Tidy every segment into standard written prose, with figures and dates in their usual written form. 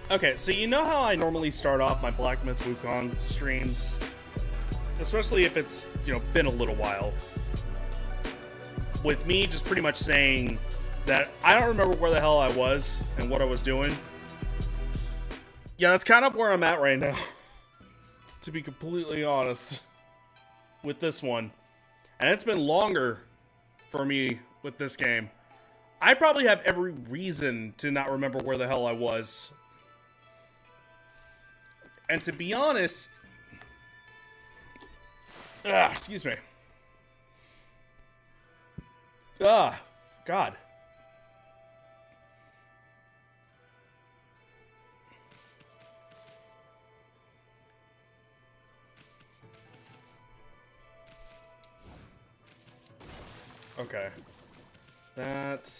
Okay, so you know how I normally start off my Black Myth Wukong streams? Especially if it's, been a little while. With me just pretty much saying that I don't remember where the hell I was and what I was doing. Yeah, that's kind of where I'm at right now. To be completely honest. With this one. And it's been longer for me with this game. I probably have every reason to not remember where the hell I was. And to be honest... excuse me. God. Okay. That.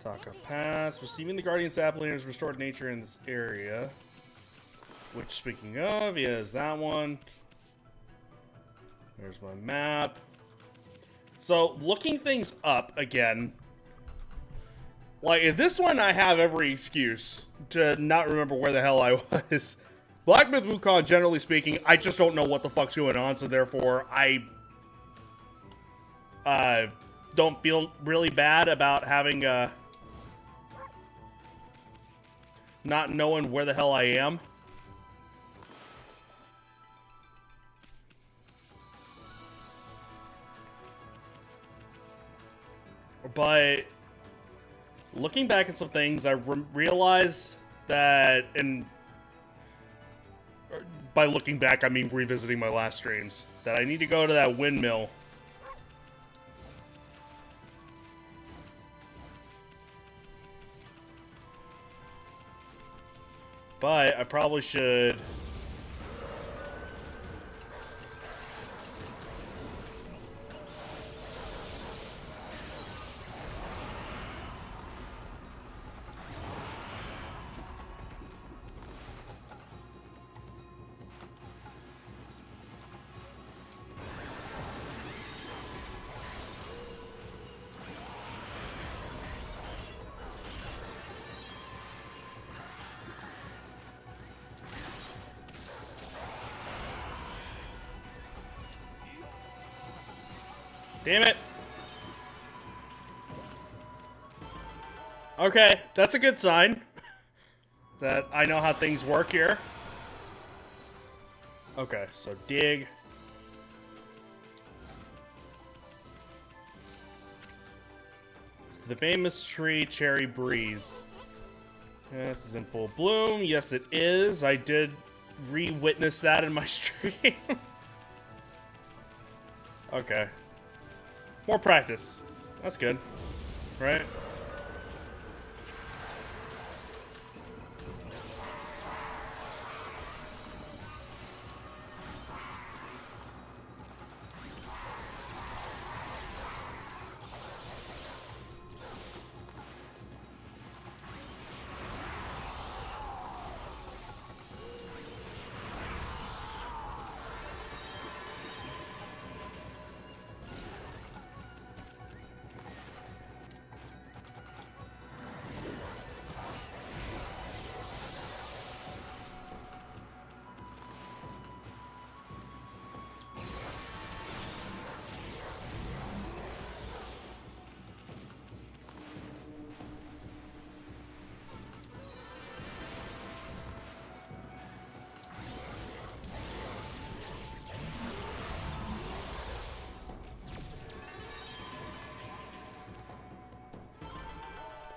Taka Pass. Receiving the Guardian Sapling has restored nature in this area. Which, speaking of, is that one. There's my map. So, looking things up again. Like, in this one, I have every excuse to not remember where the hell I was. Black Myth Wukong, generally speaking, I just don't know what the fuck's going on, so therefore, I don't feel really bad about having, not knowing where the hell I am. But looking back at some things, I realized that, and by looking back, I mean revisiting my last streams, that I need to go to that windmill. But I probably should... Damn it. Okay, that's a good sign. That I know how things work here. Okay, so dig. The famous tree, Cherry Breeze. Yeah, this is in full bloom. Yes, it is. I did re-witness that in my stream. Okay. More practice. That's good. Right?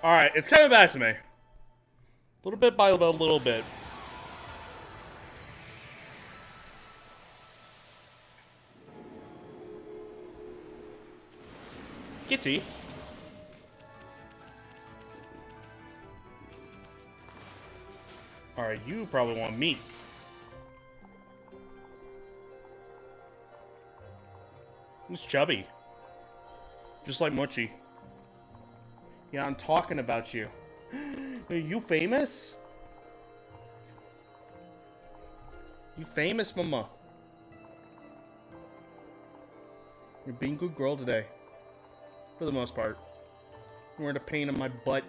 Alright, it's coming back to me. Little bit by little bit. Kitty. Alright, you probably want meat. Who's chubby? Just like Mochi. Yeah, I'm talking about you. Are you famous? You famous, mama? You're being a good girl today. For the most part. We're in a pain in my butt.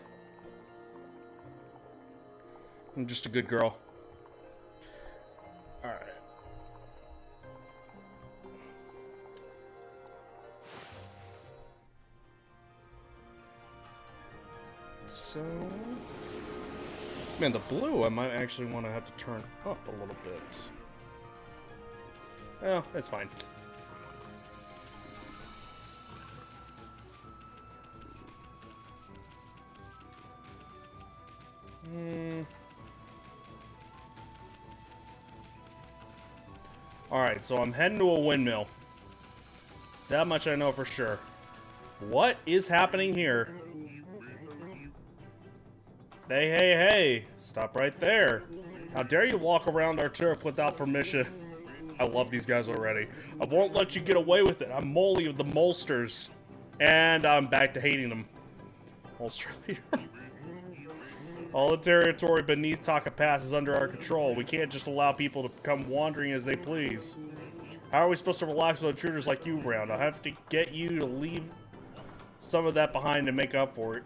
I'm just a good girl. Alright. So... Man, the blue I might actually want to have to turn up a little bit. Well, that's fine. Alright, so I'm heading to a windmill. That much I know for sure. What is happening here? Hey, hey, hey! Stop right there. How dare you walk around our turf without permission? I love these guys already. I won't let you get away with it. I'm Molly of the Molsters. And I'm back to hating them. Molster leader. All the territory beneath Taka Pass is under our control. We can't just allow people to come wandering as they please. How are we supposed to relax with intruders like you around? I'll have to get you to leave some of that behind to make up for it.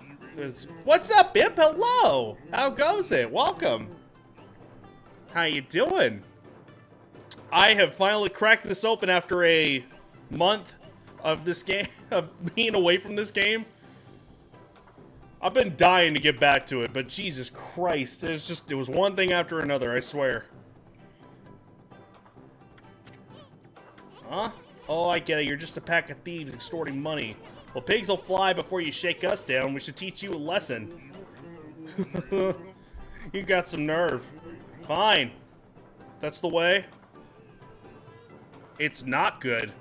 What's up, Bimp? Hello! How goes it? Welcome. How you doing? I have finally cracked this open after a month of this game, of being away from this game. I've been dying to get back to it, but Jesus Christ, it was one thing after another, I swear. Huh? Oh, I get it, you're just a pack of thieves extorting money. Well, pigs will fly before you shake us down. We should teach you a lesson. You got some nerve. Fine. That's the way. It's not good.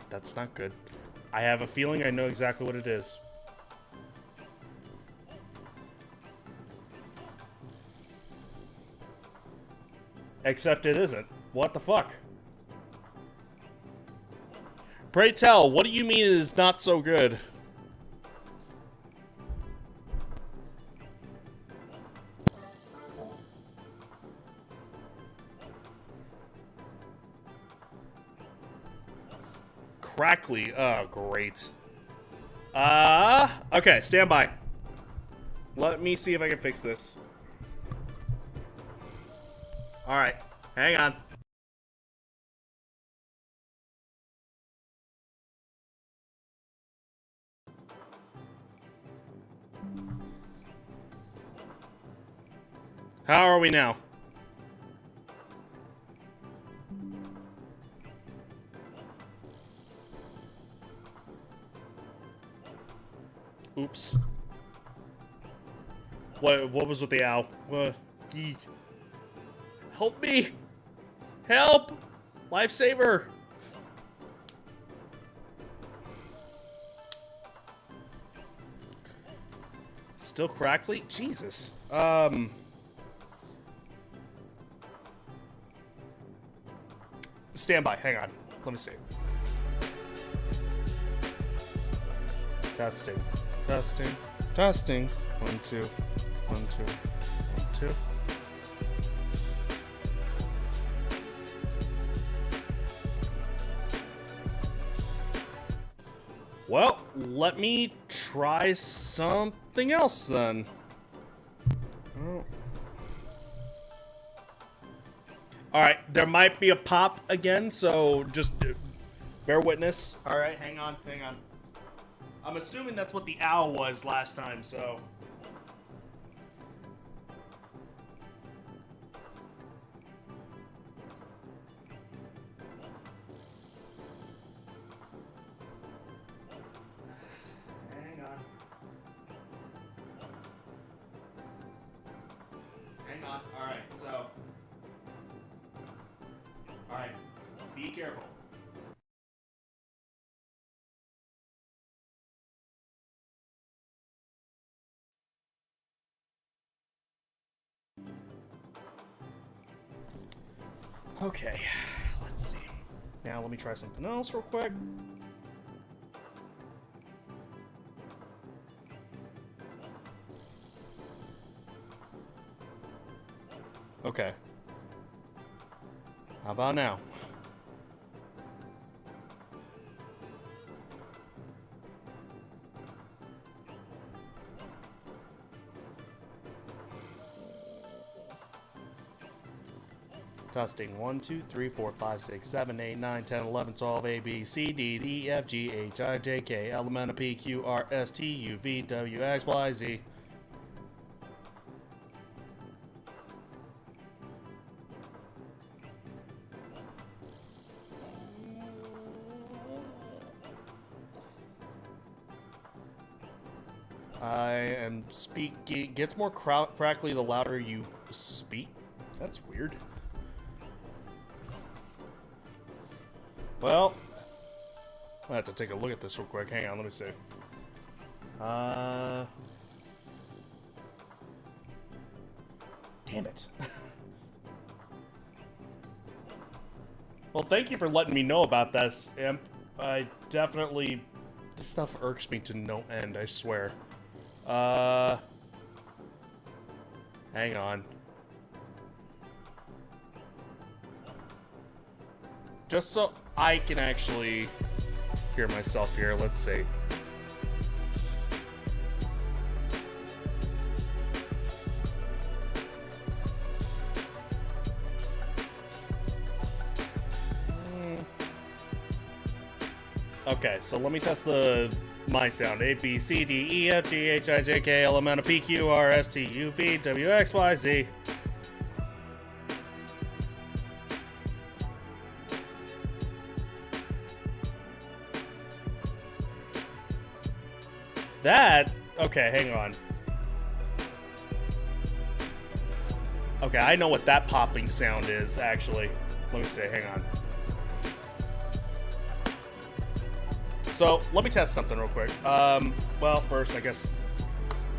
That's not good. I have a feeling I know exactly what it is. Except it isn't. What the fuck? Pray tell, what do you mean it is not so good? Crackly. Oh, great. Okay, stand by. Let me see if I can fix this. Alright, hang on. How are we now? Oops. What was with the owl? Geek. Help me! Help! Lifesaver! Still crackly? Jesus. Stand by. Hang on. Let me see. Testing. Testing. Testing. 1, 2. 1, 2. 1, 2. Well, let me try something else then. Oh. Alright, there might be a pop again, so just bear witness. Alright, hang on, hang on. I'm assuming that's what the owl was last time, so... Hang on. Hang on, alright, so... Alright, be careful. Okay, let's see. Now let me try something else real quick. Okay. How about now? Testing 1, 2, 3, 4, 5, 6, 7, 8, 9, 10, 11, 12, A, B, C, D, E, F, G, H, I, J, K, L, M, N, O, P, Q, R, S, T, U, V, W, X, Y, Z. I am speaking. Gets more crackly the louder you speak. That's weird. Well, I have to take a look at this real quick. Hang on, let me see. Damn it. Well, thank you for letting me know about this, Imp. I definitely... This stuff irks me to no end, I swear. Hang on. Just so I can actually hear myself here, let's see. Okay, so let me test my sound. A, B, C, D, E, F, G, H, I, J, K, L, M, N, O, P, Q, R, S, T, U, V, W, X, Y, Z. That... Okay, hang on. Okay, I know what that popping sound is, actually. Let me see, hang on. So, let me test something real quick. Well, first, I guess...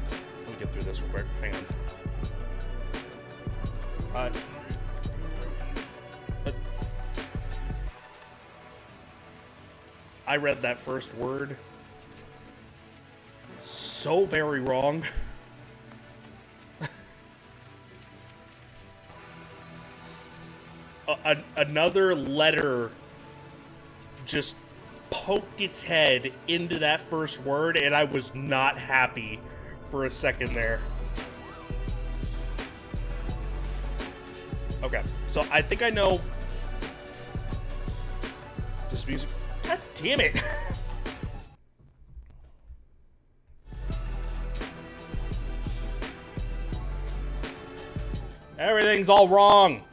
Let me get through this real quick. Hang on. I read that first word so very wrong. Another letter just poked its head into that first word, and I was not happy for a second there. Okay, so I think I know this music. God damn it. Everything's all wrong.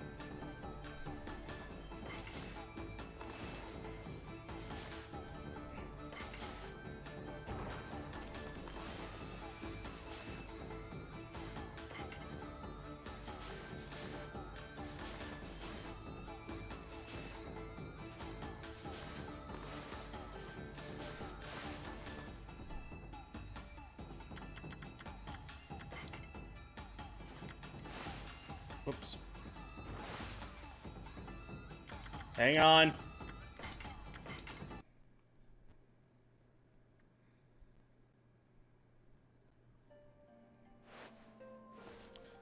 Whoops. Hang on.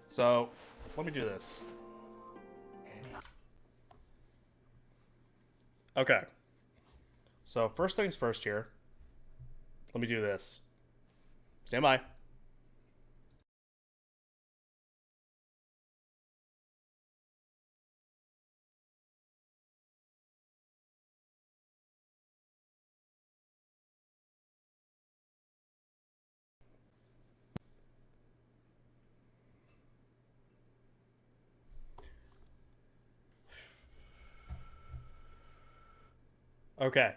So, let me do this. Okay. So, first things first here. Let me do this. Stand by. Okay.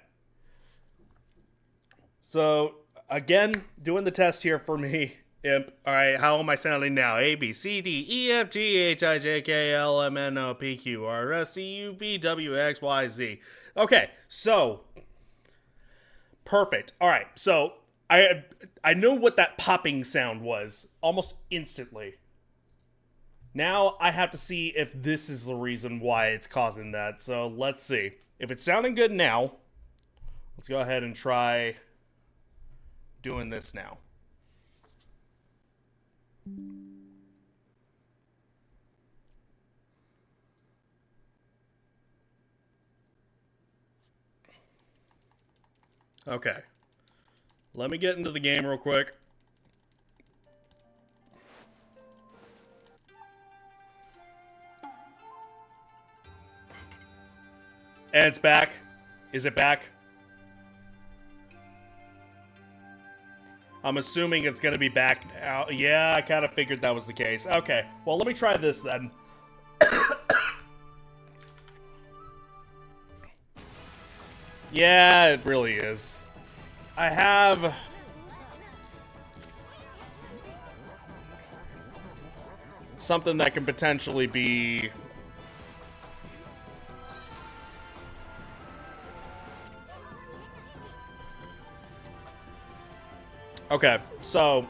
So, again, doing the test here for me, Imp. Alright, how am I sounding now? A, B, C, D, E, F, G, H, I, J, K, L, M, N, O, P, Q, R, S, T, U, V, W, X, Y, Z. Okay, so, perfect. Alright, so, I know what that popping sound was almost instantly. Now, I have to see if this is the reason why it's causing that. So, let's see. If it's sounding good now, let's go ahead and try doing this now. Okay. Let me get into the game real quick. And it's back. Is it back? I'm assuming it's gonna be back now. Yeah, I kind of figured that was the case. Okay, well, let me try this then. Yeah, it really is. I have... something that can potentially be... Okay, so...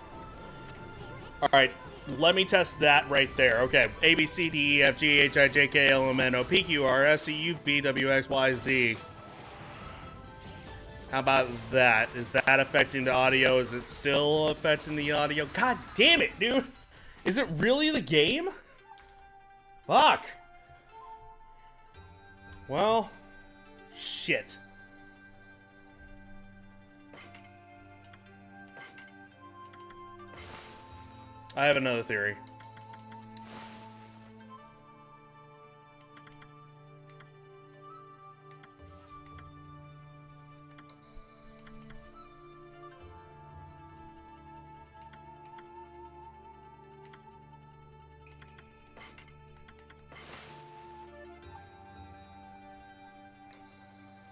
Alright, let me test that right there. Okay, A, B, C, D, E, F, G, H, I, J, K, L, M, N, O, P, Q, R, S, U, V, W, X, Y, Z. How about that? Is that affecting the audio? Is it still affecting the audio? God damn it, dude! Is it really the game? Fuck! Well... Shit. I have another theory.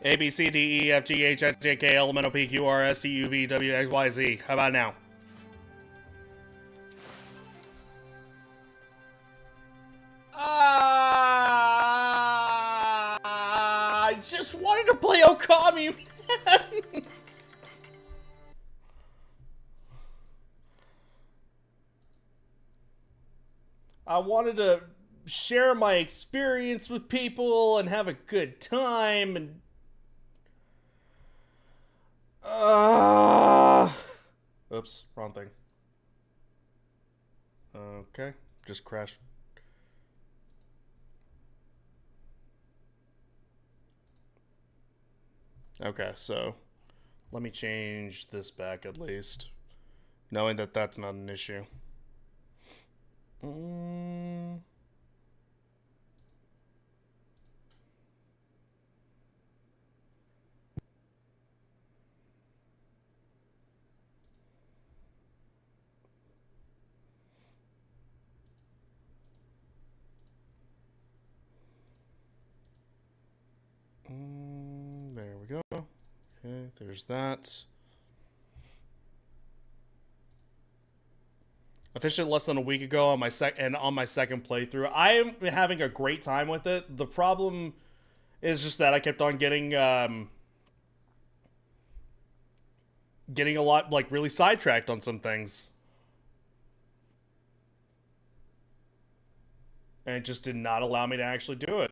A, B, C, D, E, F, G, H, I, J, K, L, M, N, O, P, Q, R, S, T, U, V, W, X, Y, Z. How about now? I just wanted to play Okami, man. I wanted to share my experience with people and have a good time and... Oops, wrong thing. Okay, just crashed. Okay, so let me change this back at least, knowing that that's not an issue. There we go. Okay, there's that. I finished it less than a week ago on my second playthrough. I am having a great time with it. The problem is just that I kept on getting getting a lot, like, really sidetracked on some things. And it just did not allow me to actually do it.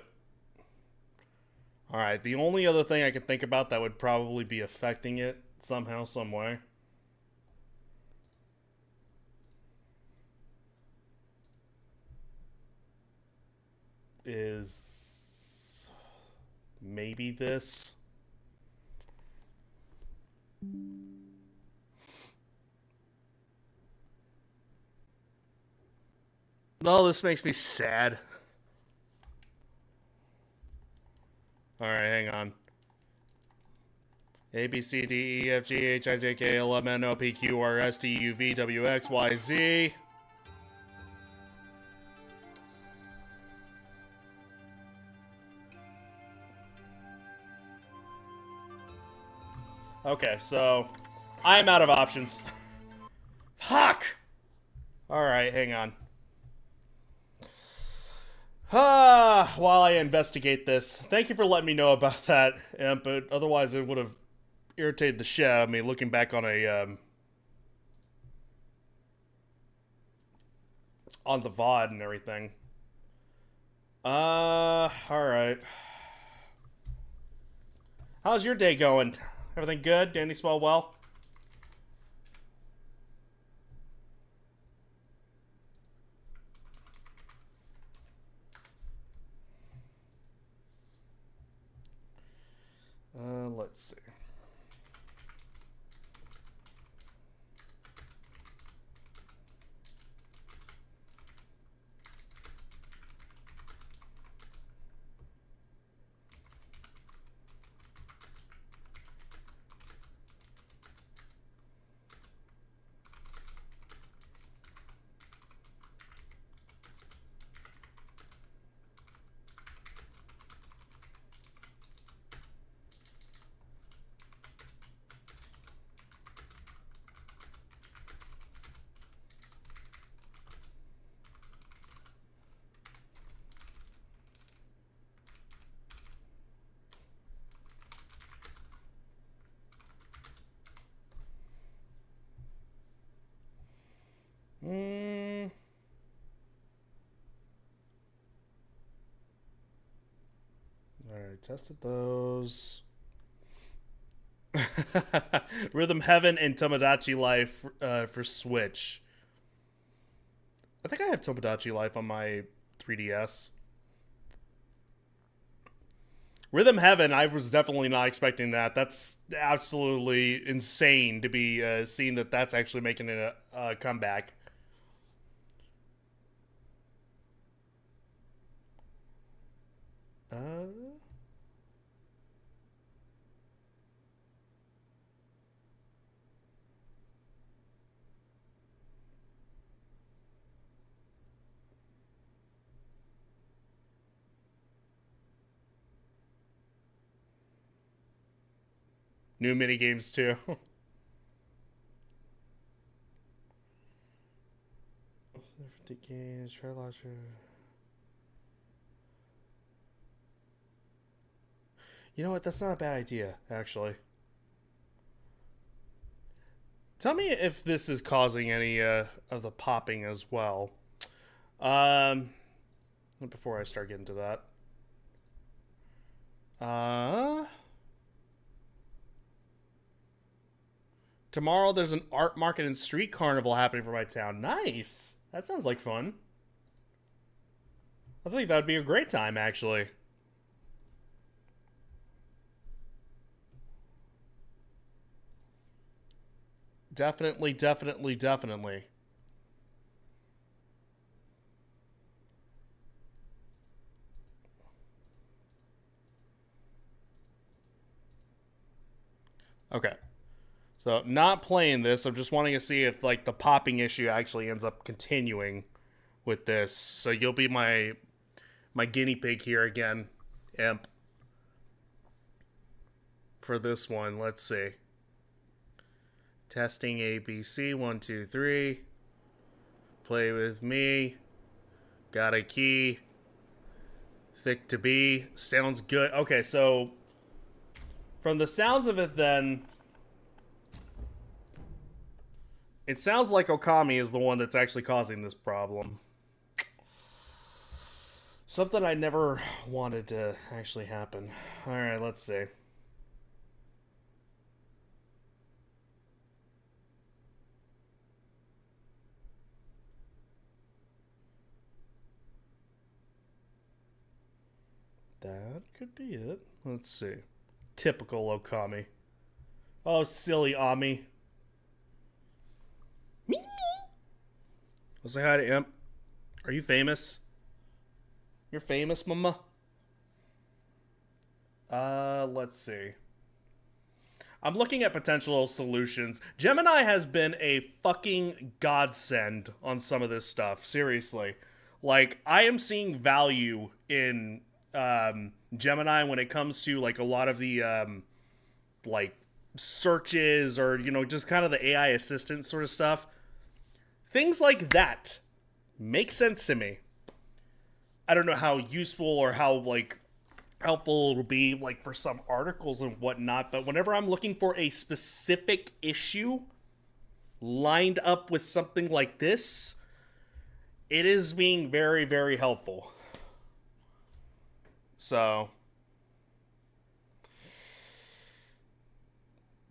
Alright, the only other thing I can think about that would probably be affecting it somehow, some way, is maybe this. No, this makes me sad. Alright, hang on. A, B, C, D, E, F, G, H, I, J, K, L, M, N, O, P, Q, R, S, T, U, V, W, X, Y, Z. Okay, so I'm out of options. Fuck! Alright, hang on. While I investigate this, thank you for letting me know about that, Imp, but otherwise it would have irritated the shit out of me looking back on on the VOD and everything. Alright. How's your day going? Everything good? Danny smell well? Let's see. tested those. Rhythm Heaven and Tomodachi Life for Switch. I think I have Tomodachi Life on my 3DS. Rhythm Heaven, I was definitely not expecting that. That's absolutely insane to be seeing that that's actually making a comeback. New minigames too. Games, try launcher. You know what? That's not a bad idea, actually. Tell me if this is causing any of the popping as well. Before I start getting to that. Tomorrow there's an art market and street carnival happening for my town. Nice. That sounds like fun. I think that'd be a great time, actually. Definitely, definitely, definitely. Okay. So, not playing this. I'm just wanting to see if, like, the popping issue actually ends up continuing with this. So, you'll be my guinea pig here again, Imp. For this one, let's see. Testing ABC, 1, 2, 3. Play with me. Got a key. Thick to be. Sounds good. Okay, so from the sounds of it then, it sounds like Okami is the one that's actually causing this problem. Something I never wanted to actually happen. Alright, let's see. That could be it. Let's see. Typical Okami. Oh, silly Ami. Me. I'll say hi to Imp. Are you famous? You're famous, mama? Let's see. I'm looking at potential solutions. Gemini has been a fucking godsend on some of this stuff. Seriously. Like, I am seeing value in Gemini when it comes to, like, a lot of the, like, searches or, you know, just kind of the AI assistant sort of stuff. Things like that make sense to me. I don't know how useful or how, like, helpful it'll be, like, for some articles and whatnot, but whenever I'm looking for a specific issue lined up with something like this, it is being very, very helpful. So,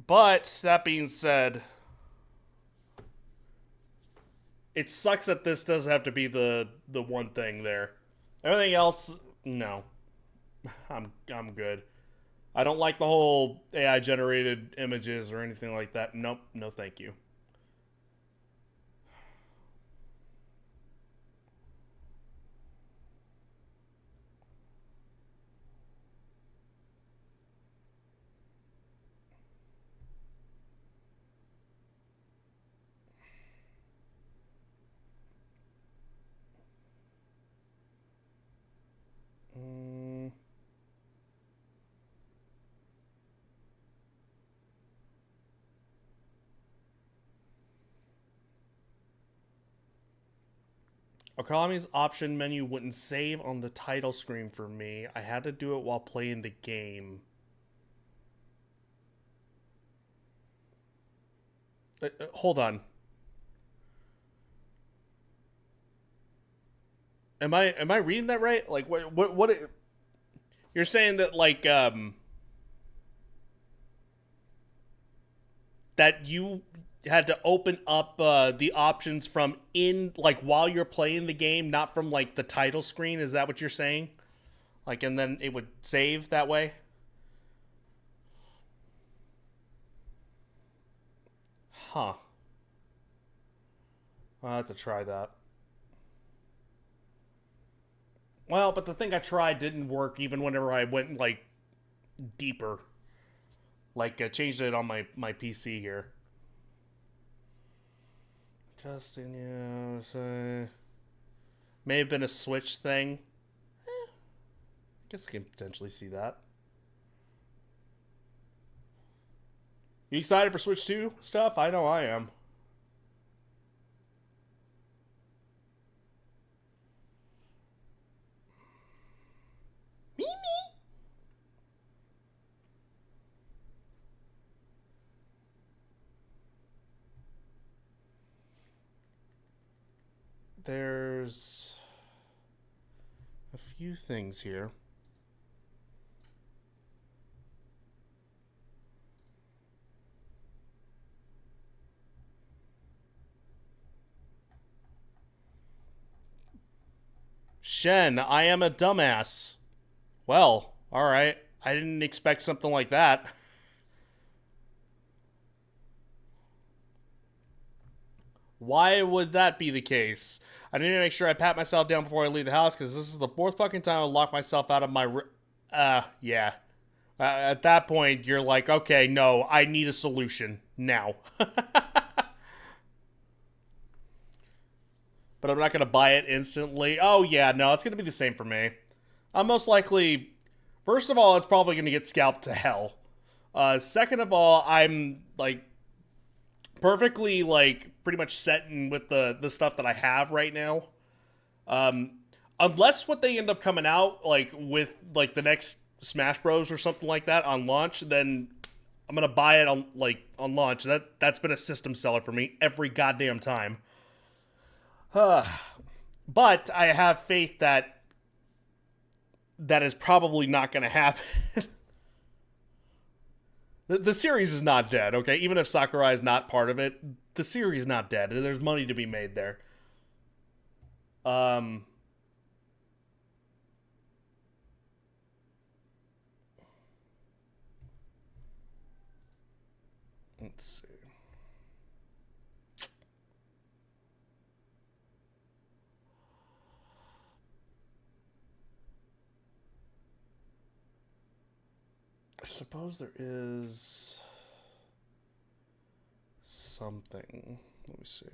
but that being said, it sucks that this does have to be the one thing there. Everything else, no. I'm good. I don't like the whole AI generated images or anything like that. Nope, no thank you. Okami's option menu wouldn't save on the title screen for me. I had to do it while playing the game. Hold on. Am I reading that right? Like what You're saying that, like, that you had to open up the options from in, like, while you're playing the game, not from, like, the title screen? Is that what you're saying? Like, and then it would save that way? Huh. I'll have to try that. Well, but the thing I tried didn't work even whenever I went, like, deeper. Like, changed it on my PC here. Justin, yeah, so may have been a Switch thing. I guess I can potentially see that. You excited for Switch 2 stuff? I know I am. Me, me. There's a few things here. Shen, I am a dumbass. Well, alright. I didn't expect something like that. Why would that be the case? I need to make sure I pat myself down before I leave the house because this is the fourth fucking time I lock myself out of my. Yeah. At that point, you're like, okay, no, I need a solution now. But I'm not going to buy it instantly. Oh, yeah, no, it's going to be the same for me. I'm most likely. First of all, it's probably going to get scalped to hell. Second of all, I'm like perfectly like pretty much set in with the stuff that I have right now. Um, unless what they end up coming out like with like the next Smash Bros or something like that on launch, then I'm gonna buy it on launch. That's been a system seller for me every goddamn time. But I have faith that that is probably not going to happen. The series is not dead, okay? Even if Sakurai is not part of it, the series is not dead. There's money to be made there. Um, let's see. I suppose there is something. Let me see.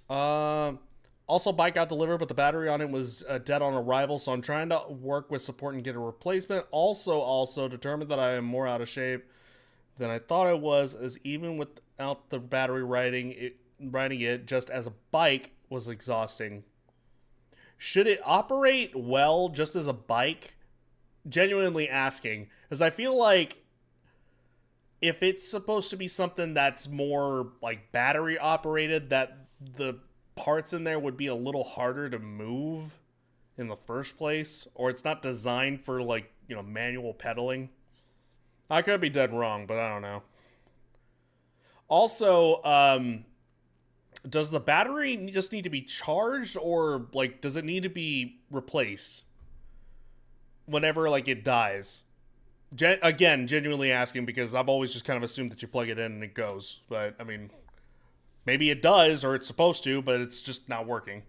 Um, Also, bike got delivered, but the battery on it was dead on arrival, so I'm trying to work with support and get a replacement. Also determined that I am more out of shape than I thought I was, as even without the battery riding it just as a bike was exhausting. Should it operate well just as a bike? Genuinely asking, because I feel like if it's supposed to be something that's more like battery operated, that the parts in there would be a little harder to move in the first place, or it's not designed for like, you know, manual pedaling. I could be dead wrong, but I don't know. Also, does the battery just need to be charged, or like does it need to be replaced whenever like it dies? Again, genuinely asking because I've always just kind of assumed that you plug it in and it goes. But I mean, maybe it does or it's supposed to, but it's just not working.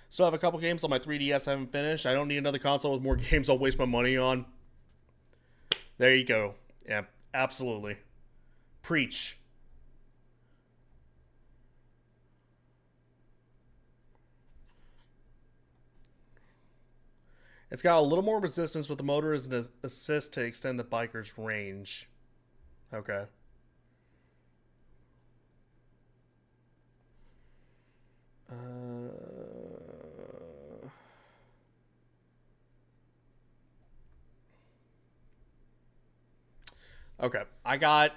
Still have a couple games on my 3DS I haven't finished. I don't need another console with more games I'll waste my money on. There you go. Yeah, absolutely. Preach. It's got a little more resistance, but the motor is an assist to extend the biker's range. Okay. Okay, I got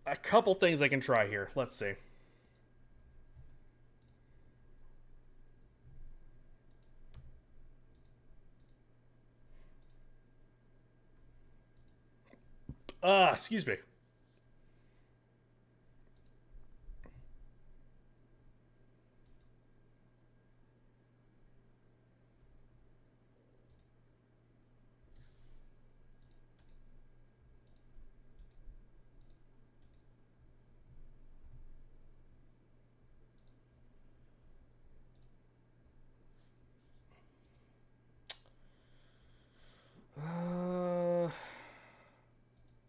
a couple things I can try here. Let's see. Excuse me.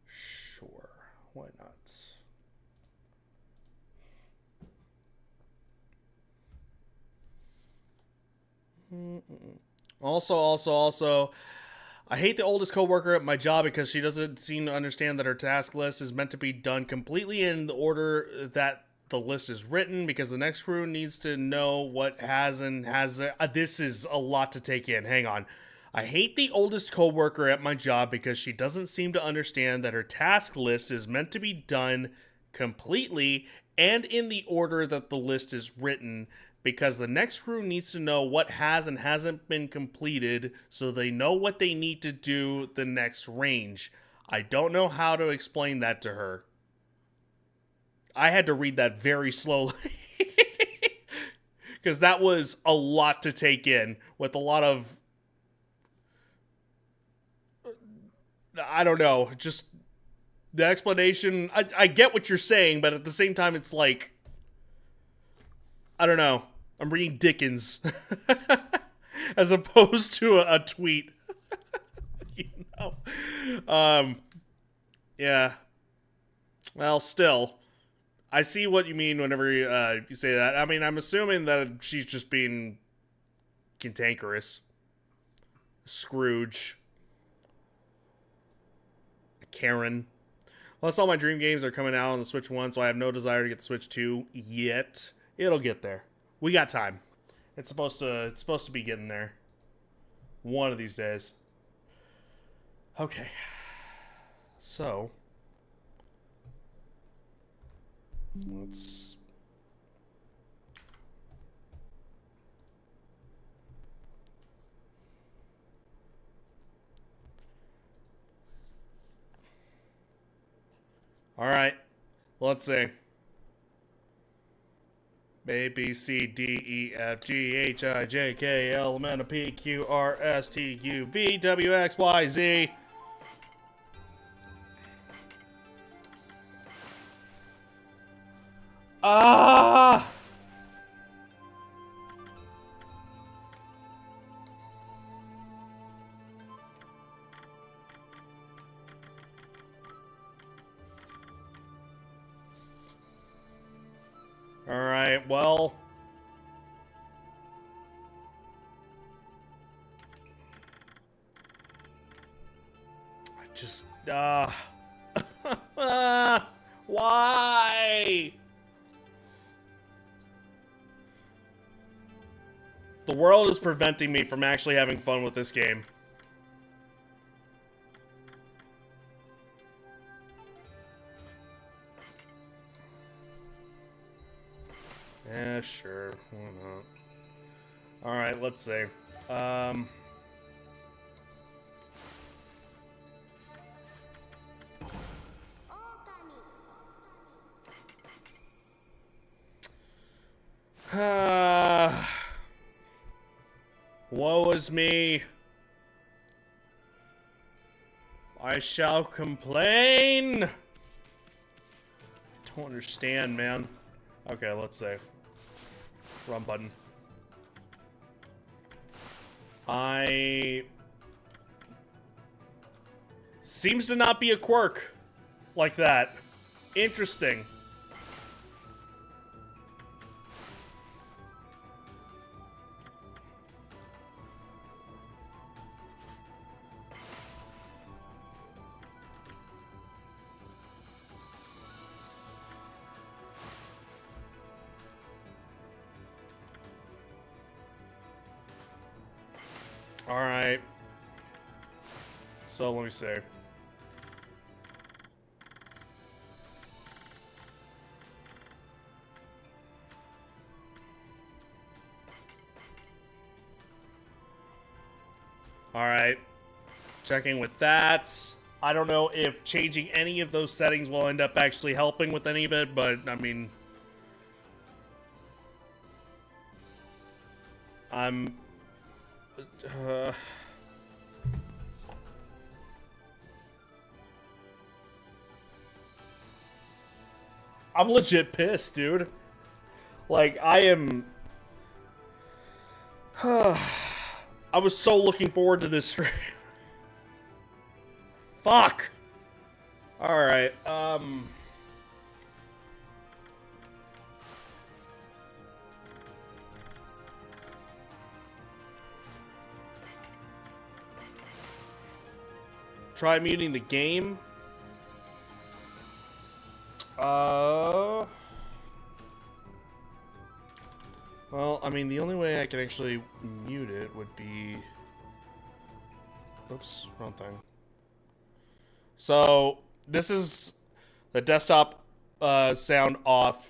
Sure. Why not? Also, I hate the oldest coworker at my job because she doesn't seem to understand that her task list is meant to be done completely in the order that the list is written because the next crew needs to know what has and has. This is a lot to take in. Hang on. I hate the oldest coworker at my job because she doesn't seem to understand that her task list is meant to be done completely and in the order that the list is written because the next crew needs to know what has and hasn't been completed so they know what they need to do the next range. I don't know how to explain that to her. I had to read that very slowly because that was a lot to take in with a lot of, I don't know, just the explanation. I get what you're saying, but at the same time, it's like, I don't know. I'm reading Dickens as opposed to a tweet. you know? Yeah. Well, still, I see what you mean whenever you say that. I mean, I'm assuming that she's just being cantankerous. Scrooge. Karen. Plus, all my dream games are coming out on the Switch 1, so I have no desire to get the Switch 2 yet. It'll get there. We got time. It's supposed to be getting there. One of these days. Okay. So, let's all right. Let's see. A, B, C, D, E, F, G, H, I, J, K, L, M, N, P, Q, R, S, T, U, V, W, X, Y, Z. Ah! Alright, well. I just, why? The world is preventing me from actually having fun with this game. Yeah, sure. Why not? Alright, let's see. Woe is me. I shall complain. Don't understand, man. Okay, let's see. Wrong button. Seems to not be a quirk like that. Interesting. Alright. So, let me see. Alright. Checking with that. I don't know if changing any of those settings will end up actually helping with any of it, but, I mean... I'm legit pissed, dude. Like, I am... I was so looking forward to this stream. Fuck! Alright, try muting the game. Well, I mean, the only way I can actually mute it would be... Oops, wrong thing. So, this is the desktop sound off,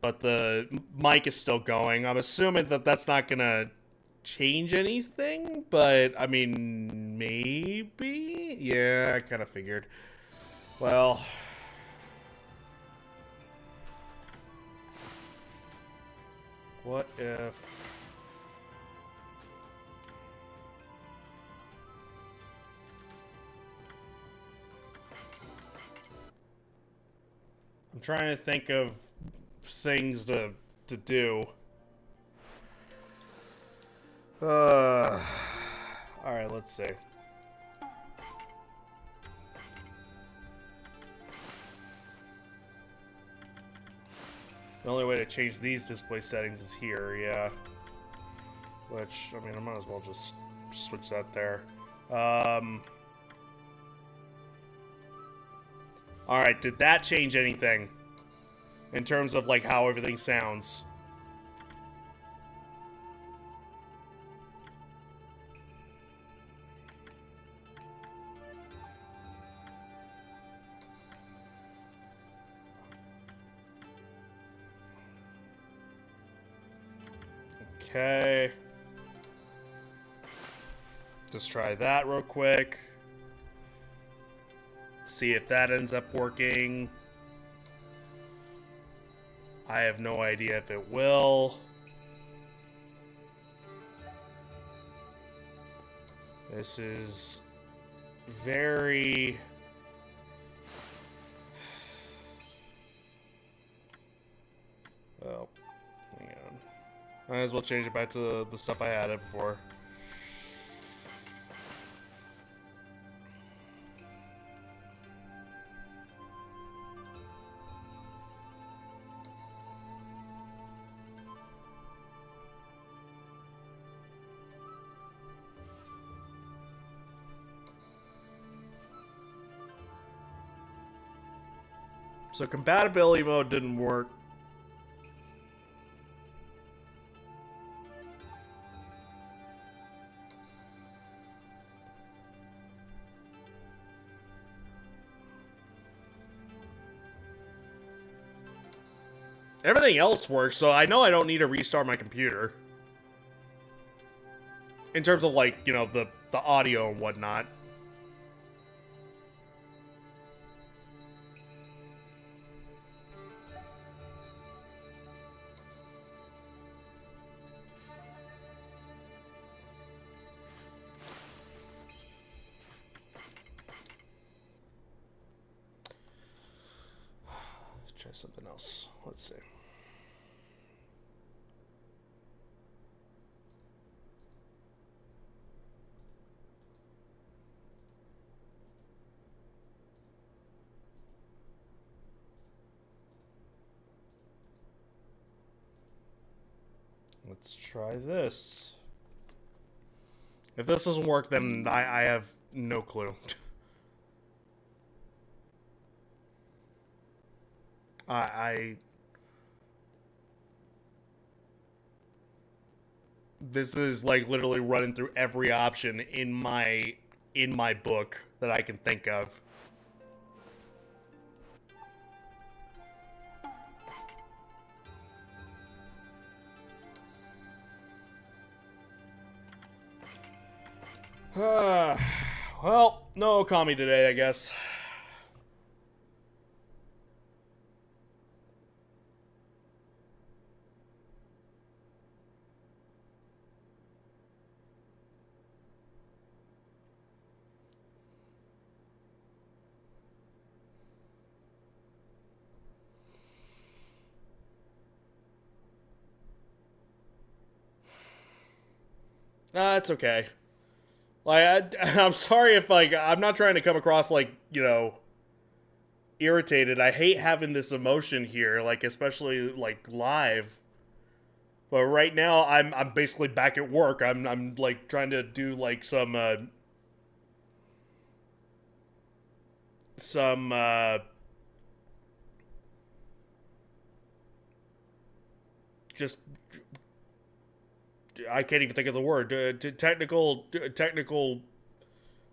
but the mic is still going. I'm assuming that that's not gonna change anything, but, I mean, maybe? Yeah, I kind of figured. Well... What if... I'm trying to think of things to do. Alright, let's see. The only way to change these display settings is here, yeah. Which, I mean, I might as well just switch that there. Alright, did that change anything? In terms of, like, how everything sounds? Okay. Just try that real quick. See if that ends up working. I have no idea if it will. This is very... Oh, hang on. Might as well change it back to the stuff I had it before. So compatibility mode didn't work. Everything else works, so I know I don't need to restart my computer. In terms of, like, you know, the audio and whatnot. Try something else. Let's see. Let's try this. If this doesn't work, then I have no clue. This is like literally running through every option in my book that I can think of. Well, no Okami today, I guess. It's okay. Like, I'm sorry if, like, I'm not trying to come across, like, irritated. I hate having this emotion here, like, especially, like, live. But right now, I'm basically back at work. I'm like, trying to do, like, some, just, I can't even think of the word, technical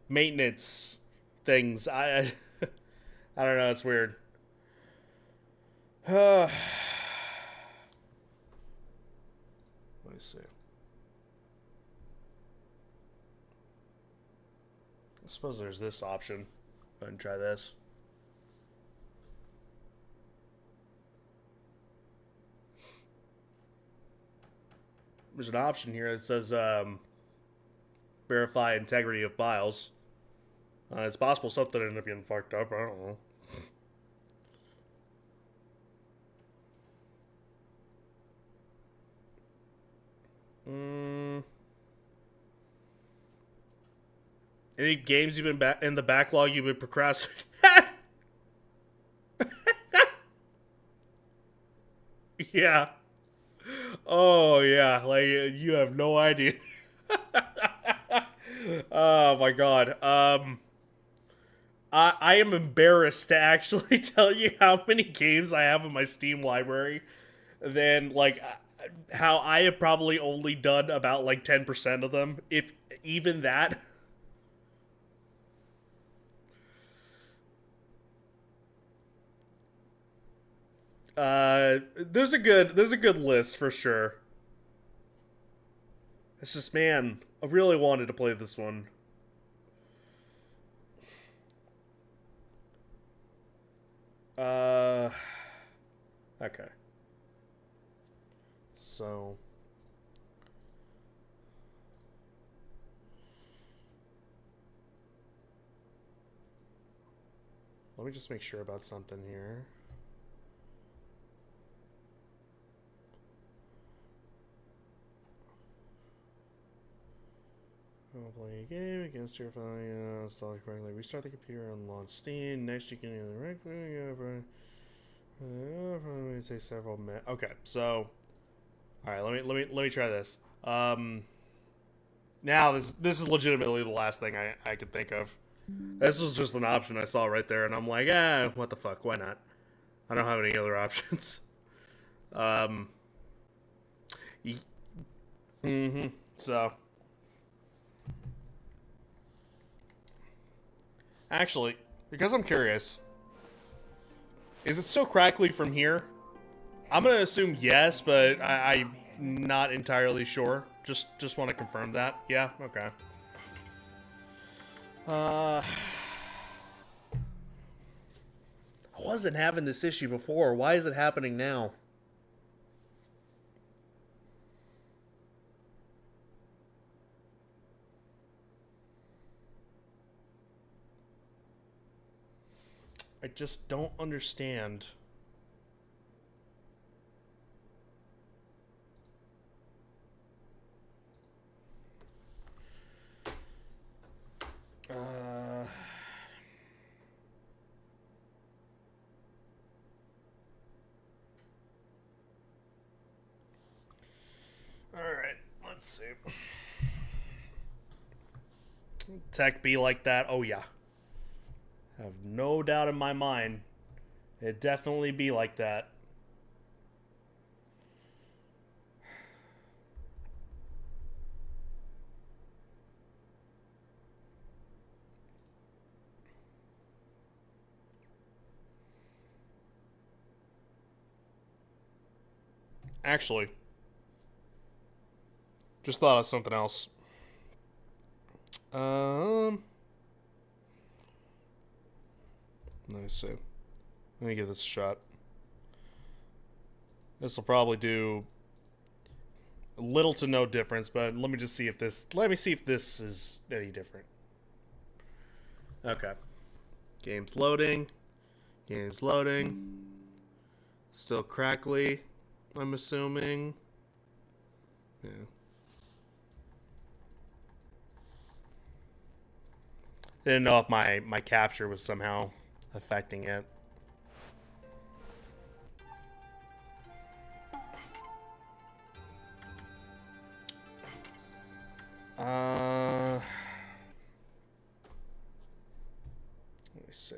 maintenance things. I don't know, it's weird. Let me see. I suppose there's this option. Go ahead and try this. There's an option here that says verify integrity of files. It's possible something ended up getting fucked up. I don't know. Any games you've been in the backlog you've been procrastinating? Yeah. Oh yeah. Like you have no idea. Oh my god. I am embarrassed to actually tell you how many games I have in my Steam library. Then like how I have probably only done about like 10% of them, if even that. There's a good list for sure. It's just, man, I really wanted to play this one. Uh, okay. So, let me just make sure about something here. I'll play a game against your phone, install it correctly. Restart the computer and launch Steam. Next, you can either directly probably take several minutes. Okay, so all right, let me try this. Now this is legitimately the last thing I could think of. This was just an option I saw right there, and I'm like, what the fuck? Why not? I don't have any other options. Um. So. Actually, because I'm curious, is it still crackly from here? I'm gonna assume yes, but I'm not entirely sure. Just want to confirm that. Yeah, okay. I wasn't having this issue before. Why is it happening now? I just don't understand. Alright, let's see. Tech be like that? Oh yeah. Have no doubt in my mind. It definitely be like that. Actually, just thought of something else. Let me see. Let me give this a shot. This will probably do little to no difference, but let me just see if this. Let me see if this is any different. Okay. Game's loading. Game's loading. Still crackly, I'm assuming. Yeah. Didn't know if my capture was somehow affecting it. Let me see.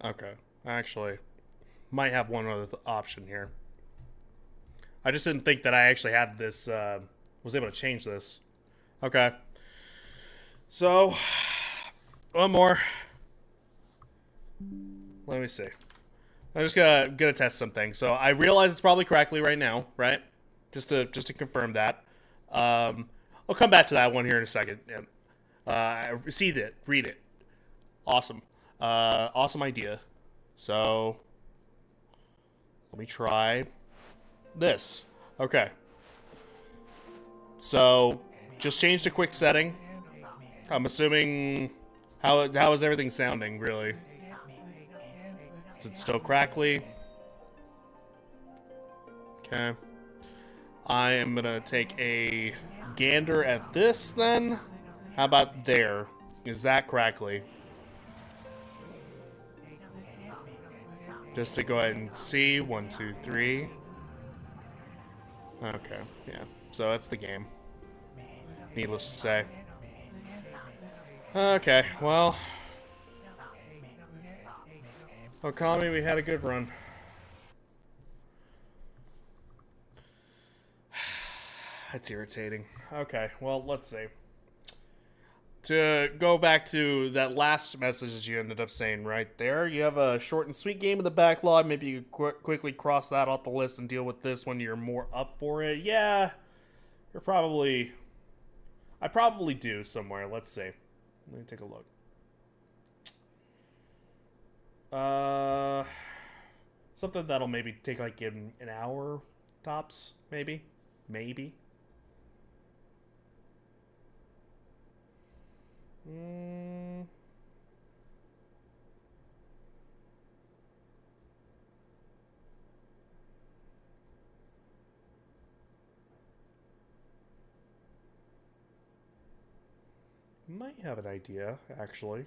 Okay. Actually, might have one other option here. I just didn't think that I actually had this, was able to change this. Okay. So, one more. Let me see. I'm just gonna test something. So I realize it's probably correctly right now, right? Just to confirm that. I'll come back to that one here in a second. See it, read it. Awesome. Awesome idea. So let me try this. Okay. So just changed a quick setting. I'm assuming how is everything sounding really? Is it still crackly? Okay. I am gonna take a gander at this then. How about there? Is that crackly? Just to go ahead and see. 1, 2, 3. Okay, yeah. So that's the game. Needless to say. Okay, well. Okami, we had a good run. That's irritating. Okay, well, let's see. To go back to that last message that you ended up saying right there, you have a short and sweet game in the backlog. Maybe you could quickly cross that off the list and deal with this when you're more up for it. Yeah, you're probably... I probably do somewhere. Let's see. Let me take a look. Something that'll maybe take like an hour tops, maybe. Maybe. Might have an idea, actually.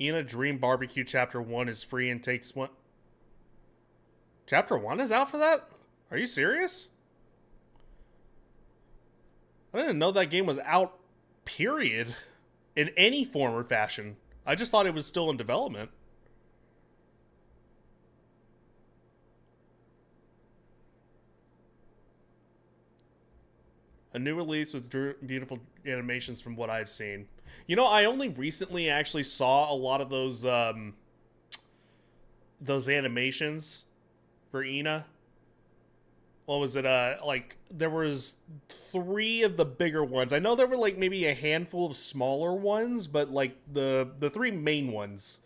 Ina Dream Barbecue Chapter 1 is free and takes one... Chapter 1 is out for that? Are you serious? I didn't know that game was out, period, in any form or fashion. I just thought it was still in development. A new release with beautiful animations from what I've seen. You know, I only recently actually saw a lot of those animations for Ina. What was it? Like there was 3 of the bigger ones. I know there were like maybe a handful of smaller ones, but like the 3 main ones.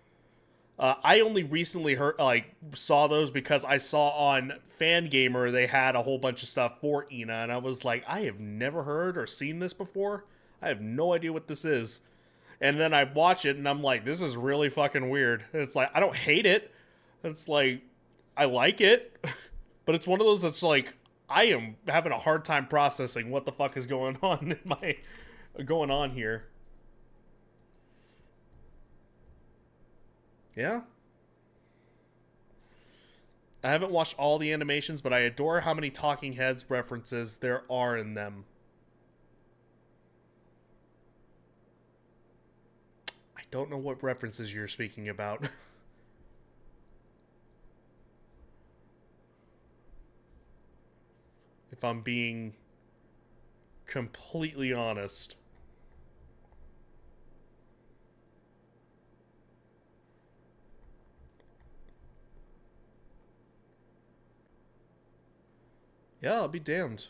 I only recently saw those because I saw on Fangamer they had a whole bunch of stuff for Ina, and I was like, I have never heard or seen this before. I have no idea what this is. And then I watch it and I'm like, this is really fucking weird. And it's like, I don't hate it. It's like, I like it. But it's one of those that's like, I am having a hard time processing what the fuck is going on here. Yeah. I haven't watched all the animations, but I adore how many talking heads references there are in them. I don't know what references you're speaking about. If I'm being completely honest. Yeah, I'll be damned.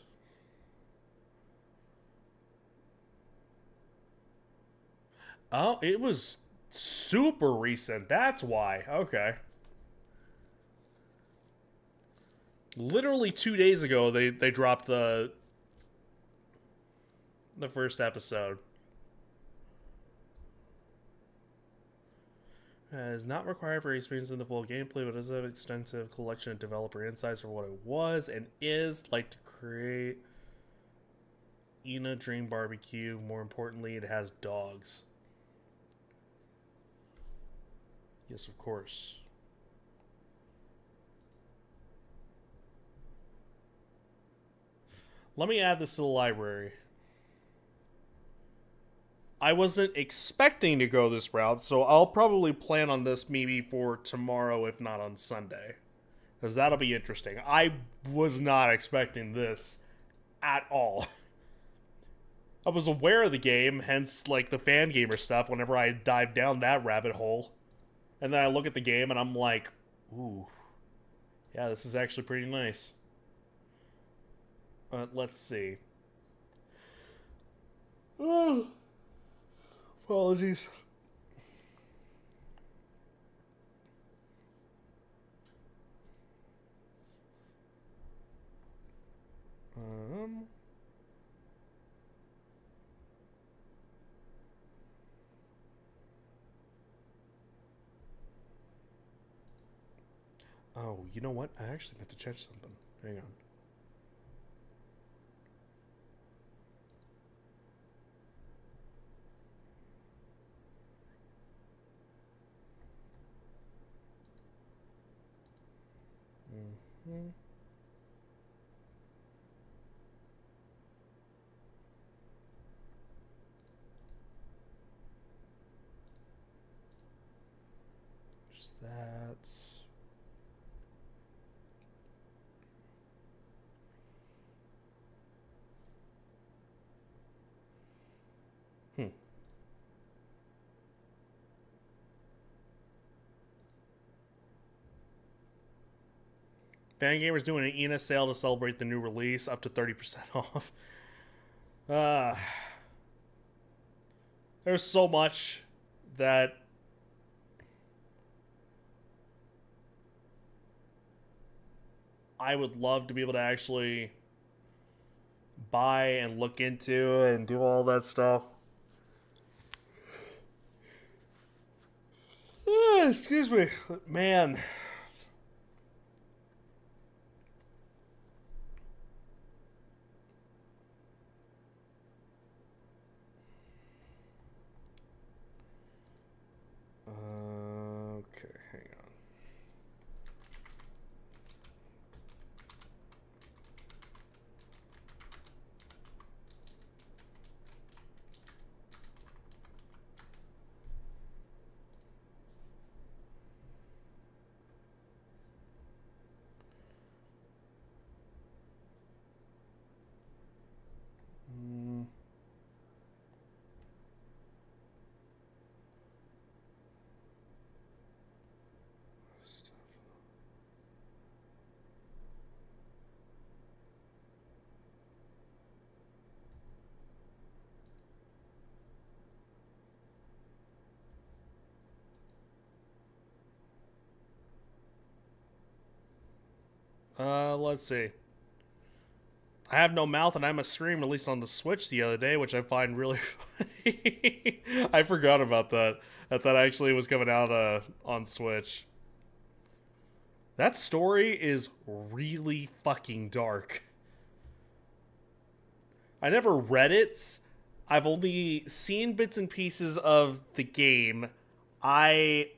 Oh, it was super recent. That's why. Okay. Literally 2 days ago, they dropped the first episode. Is not required for experience in the full gameplay, but does have an extensive collection of developer insights for what it was and is like to create Ina Dream Barbecue. More importantly, it has dogs. Yes, of course. Let me add this to the library. I wasn't expecting to go this route, so I'll probably plan on this maybe for tomorrow, if not on Sunday. Because that'll be interesting. I was not expecting this at all. I was aware of the game, hence, like, the Fangamer stuff whenever I dive down that rabbit hole. And then I look at the game and I'm like, ooh. Yeah, this is actually pretty nice. Let's see. Oh. Apologies. Oh, you know what? I actually meant to check something. Hang on. Mm-hmm. Just that. Fangamer's doing an Ina sale to celebrate the new release, up to 30% off. There's so much that I would love to be able to actually buy and look into and do all that stuff. Excuse me. Man. Okay, hang on. Let's see. I have no mouth and I must scream, released on the Switch the other day, which I find really funny. I forgot about that. That actually was coming out on Switch. That story is really fucking dark. I never read it. I've only seen bits and pieces of the game. I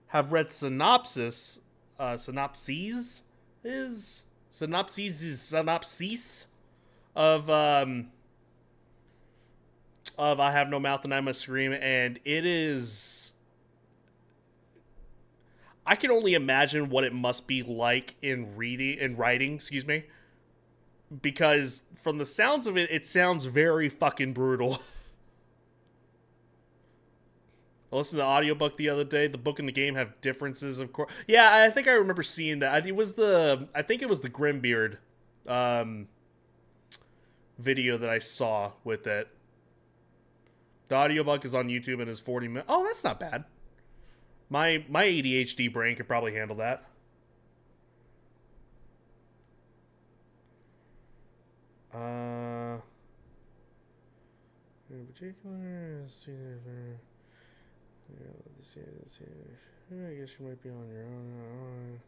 have read synopsis. Synopses of I Have No Mouth and I Must Scream, and it is. I can only imagine what it must be like in writing, excuse me, because from the sounds of it, it sounds very fucking brutal. I listened to the audiobook the other day. The book and the game have differences, of course. Yeah, I think I remember seeing that. I think it was the Grimbeard video that I saw with it. The audiobook is on YouTube and is 40 minutes. Oh, that's not bad. My ADHD brain could probably handle that. In particular, I guess you might be on your own.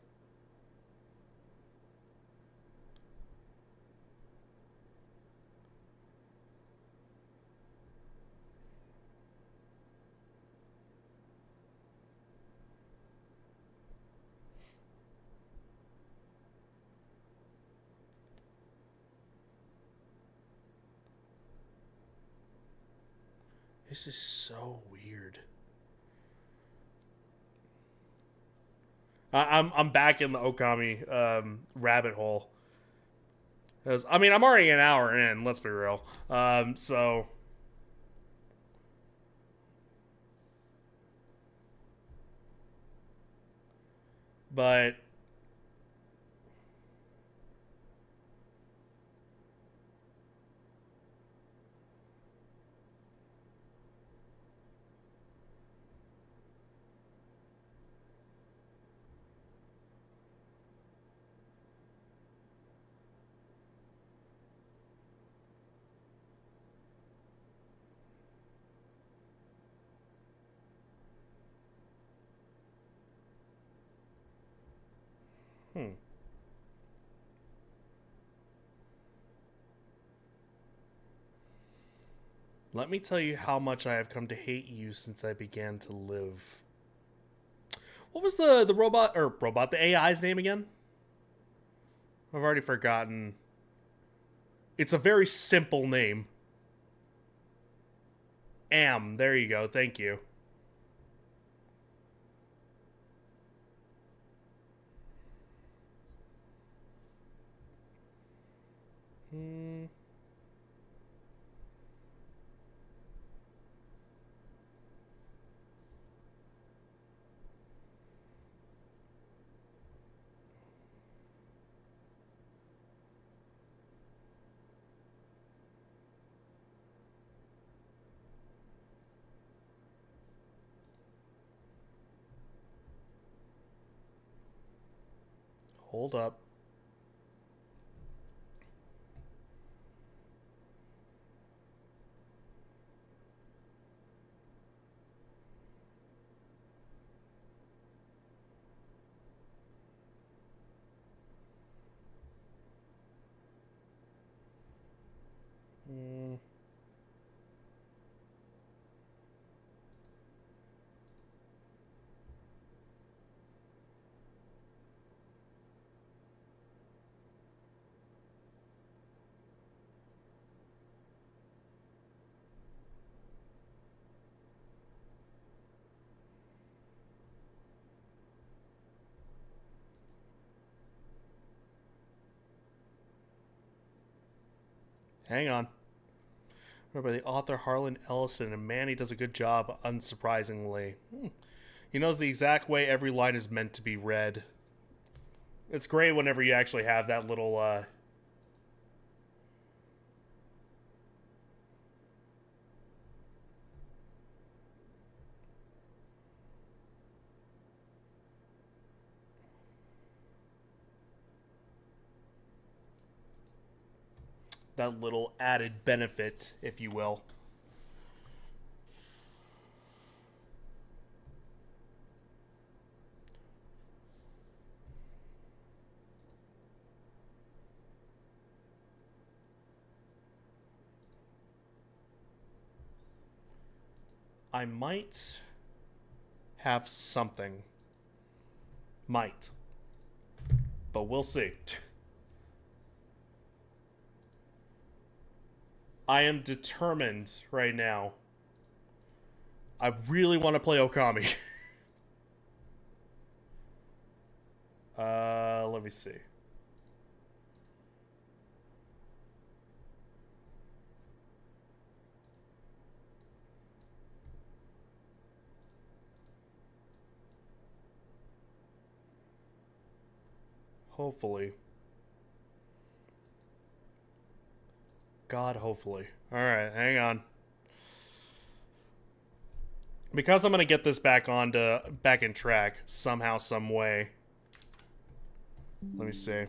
This is so weird. I'm back in the Okami rabbit hole. I mean, I'm already an hour in. Let's be real. So, but hmm. Let me tell you how much I have come to hate you since I began to live. What was the robot the AI's name again? I've already forgotten. It's a very simple name. There you go. Thank you. Hmm. Hold up. Hmm. Hang on. Written by the author Harlan Ellison, and man, he does a good job, unsurprisingly. He knows the exact way every line is meant to be read. It's great whenever you actually have that little, that little added benefit, if you will. I might have something. Might. But we'll see. I am determined right now. I really want to play Okami. Let me see. Hopefully. God, hopefully. Alright, hang on. Because I'm gonna get this back in track somehow, some way. Let me see.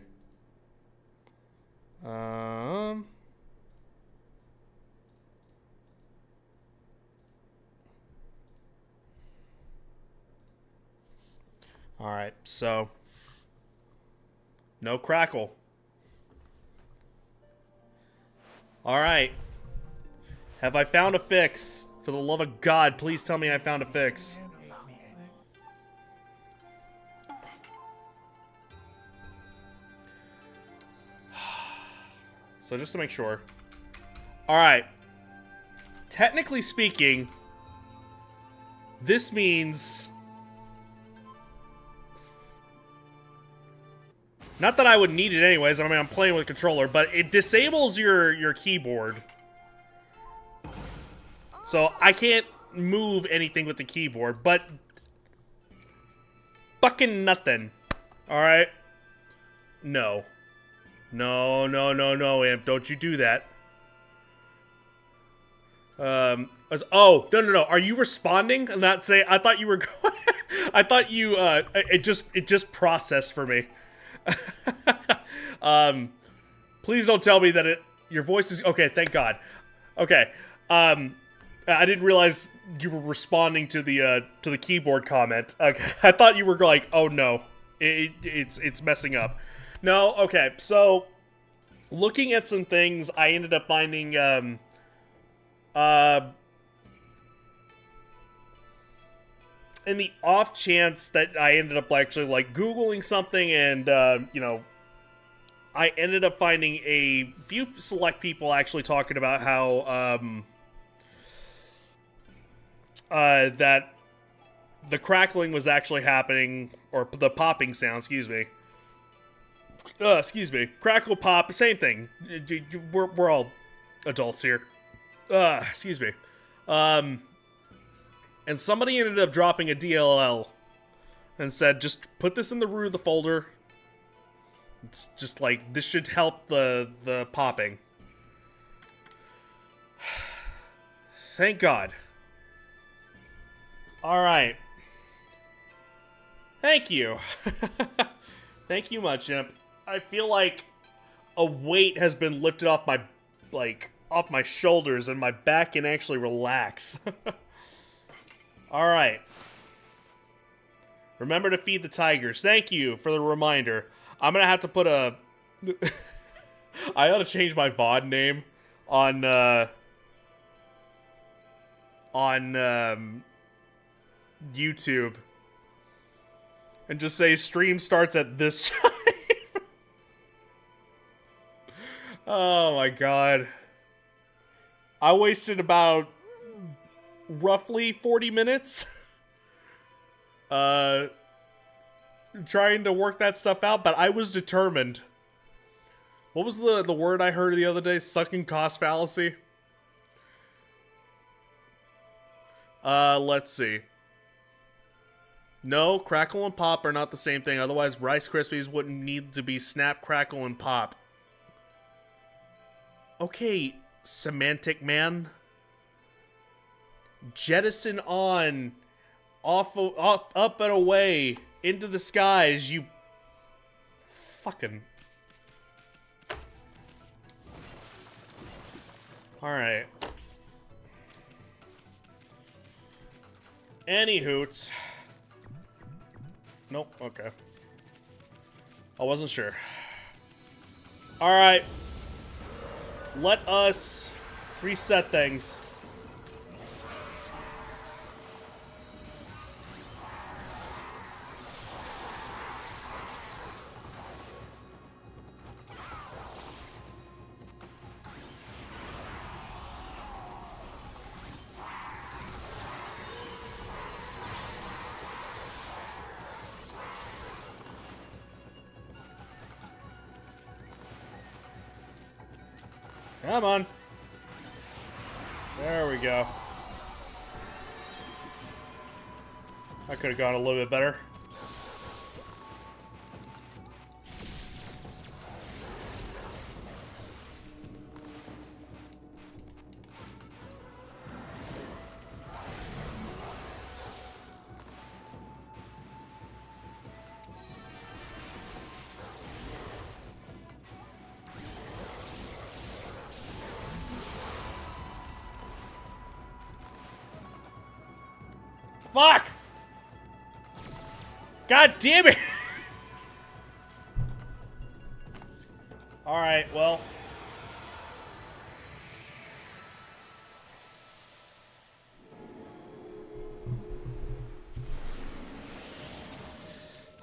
Alright, so no crackle. Alright. Have I found a fix? For the love of God, please tell me I found a fix. So just to make sure. Alright. Technically speaking, this means... Not that I would need it anyways, I mean, I'm playing with a controller, but it disables your keyboard. So I can't move anything with the keyboard, but... Fucking nothing. Alright? No. No, no, no, no, Imp, don't you do that. Oh, no, no, no, are you responding? I'm not saying, I thought you were going... I thought you, it just processed for me. Please don't tell me that your voice is okay. Thank God. Okay. I didn't realize you were responding to the keyboard comment. Okay. I thought you were like, oh no, it's messing up. No. Okay. So, looking at some things, I ended up finding in the off chance that I ended up actually like Googling something and, you know, I ended up finding a few select people actually talking about how, that the crackling was actually happening, or the popping sound, excuse me. Excuse me. Crackle, pop, same thing. We're all adults here. Excuse me. And somebody ended up dropping a DLL and said, just put this in the root of the folder. It's just like, this should help the popping. Thank God. Alright. Thank you. Thank you much, Imp. I feel like a weight has been lifted off my, off my shoulders and my back can actually relax. Alright. Remember to feed the tigers. Thank you for the reminder. I'm gonna have to put a... I ought to change my VOD name on YouTube. And just say, stream starts at this time. Oh my God. I wasted about... roughly 40 minutes trying to work that stuff out, but I was determined. What was the word I heard the other day? Sucking cost fallacy? Let's see. No, crackle and pop are not the same thing, otherwise Rice Krispies wouldn't need to be snap, crackle, and pop. Okay, semantic man. Jettison on, off, up and away, into the skies, you fucking... Alright. Any hoots. Nope, okay. I wasn't sure. Alright. Let us reset things. Come on. There we go. That could have gone a little bit better. Fuck! God damn it! Alright, well.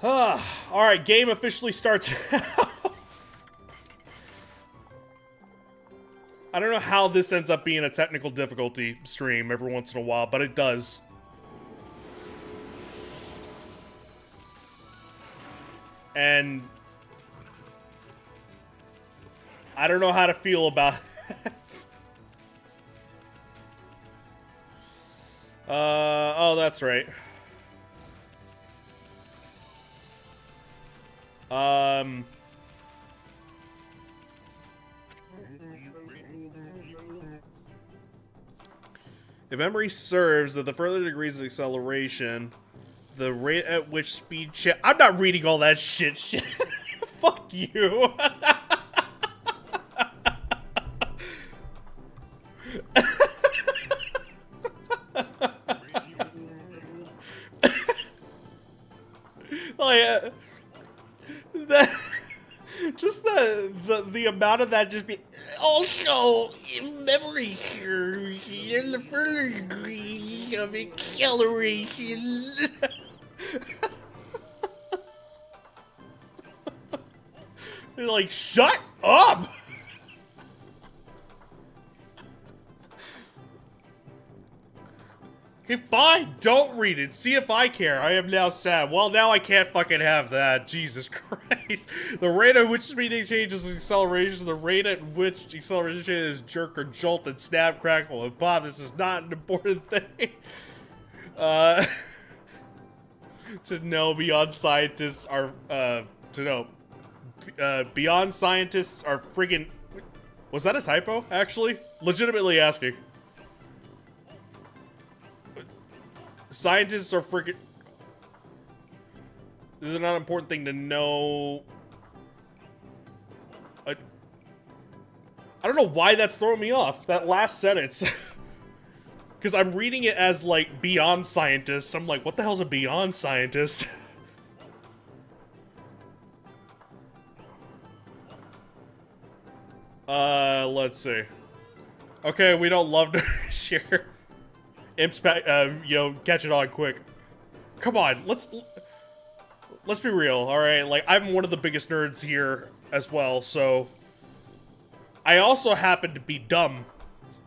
Alright, game officially starts. I don't know how this ends up being a technical difficulty stream every once in a while, but it does. And I don't know how to feel about it. Oh, that's right. If memory serves, that the further degrees of acceleration, the rate at which speed I'm not reading all that shit. Fuck you. Like, just the amount of that just be. Also, if memory serves, in the further degree of acceleration. They're like, shut up! Okay, fine, don't read it. See if I care. I am now sad. Well, now I can't fucking have that. Jesus Christ. The rate at which speeding changes is acceleration. The rate at which acceleration changes is jerk or jolt and snap, crackle, and pop. This is not an important thing. To know beyond scientists are, beyond scientists are friggin'... Was that a typo, actually? Legitimately asking. Scientists are friggin'... This is not an important thing to know... I don't know why that's throwing me off, that last sentence. Because I'm reading it as, like, beyond scientists. I'm like, what the hell's a beyond scientist? Let's see. Okay, we don't love nerds here. Imps, you know, catch it on quick. Come on, let's be real, alright? Like, I'm one of the biggest nerds here as well, so... I also happen to be dumb.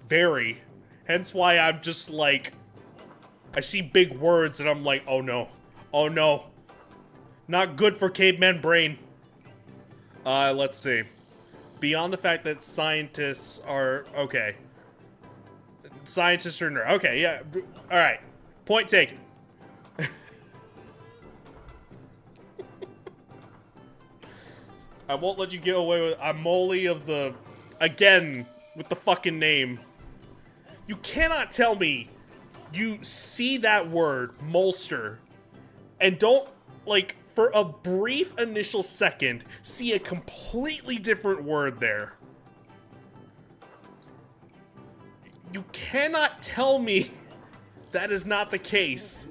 Very. Hence why I'm just like... I see big words and I'm like, oh no. Oh no. Not good for caveman brain. Let's see. Beyond the fact that scientists are... Okay. Scientists are nerd. Okay, yeah. Alright. Point taken. I won't let you get away with... I'm Molly of the... Again, with the fucking name. You cannot tell me you see that word, Molster, and don't, like, for a brief initial second, see a completely different word there. You cannot tell me that is not the case.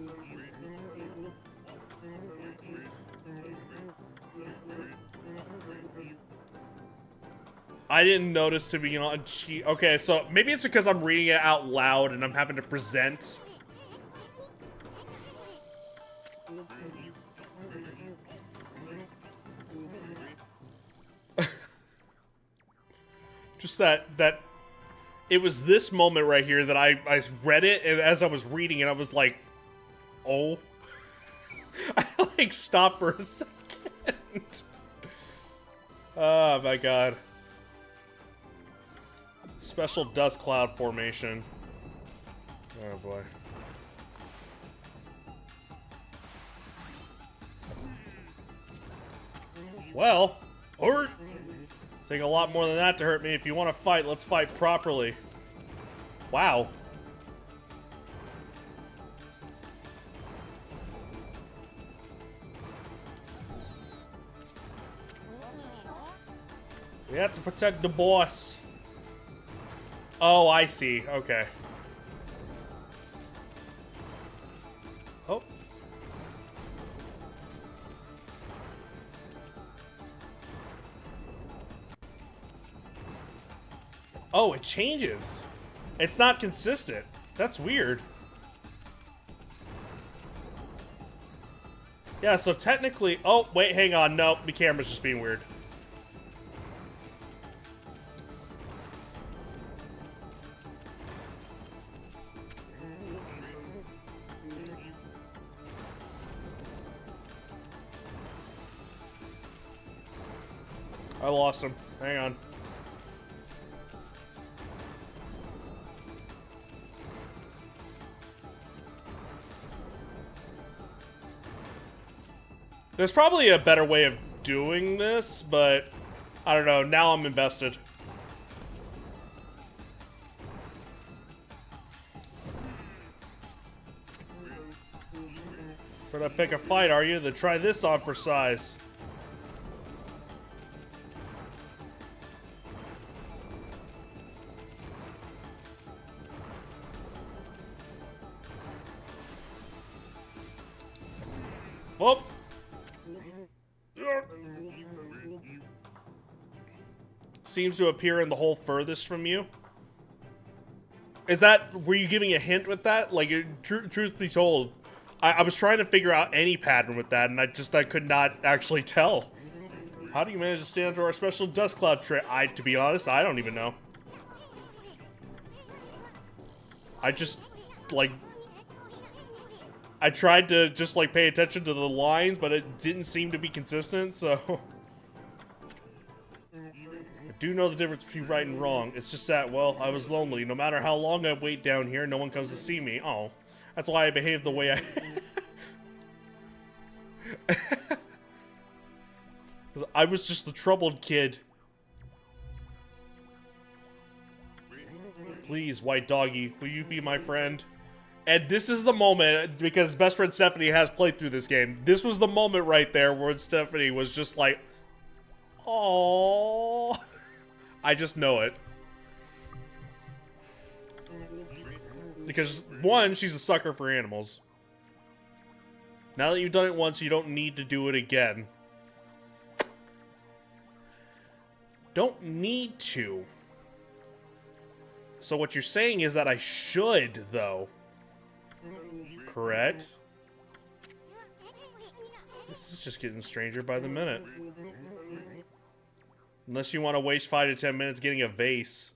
I didn't notice to be on cheat. Okay, so maybe it's because I'm reading it out loud and I'm having to present. Just that it was this moment right here that I read it, and as I was reading it, I was like, oh. I like stopped for a second. Oh my god. Special dust cloud formation. Oh boy. Well, or take a lot more than that to hurt me. If you want to fight, let's fight properly. Wow. We have to protect the boss. Oh, I see. Okay. Oh. Oh, it changes. It's not consistent. That's weird. Yeah, so technically... Oh, wait, hang on. Nope, the camera's just being weird. I lost him. Hang on. There's probably a better way of doing this, but I don't know. Now I'm invested. Gonna pick a fight, are you? Then try this on for size. Whoop. Seems to appear in the hole furthest from you. Is that, were you giving a hint with that? Like, truth be told, I was trying to figure out any pattern with that, and I could not actually tell. How do you manage to stand up to our special dust cloud trick? To be honest, I don't even know. I just, like, I tried to just, like, pay attention to the lines, but it didn't seem to be consistent, so... I do know the difference between right and wrong. It's just that, well, I was lonely. No matter how long I wait down here, no one comes to see me. Oh, that's why I behaved the way I... I was just the troubled kid. Please, white doggy, will you be my friend? And this is the moment, because best friend Stephanie has played through this game. This was the moment right there where Stephanie was just like, "Aww." I just know it. Because, one, she's a sucker for animals. Now that you've done it once, you don't need to do it again. Don't need to. So what you're saying is that I should, though. Correct? This is just getting stranger by the minute. Unless you want to waste 5 to 10 minutes getting a vase.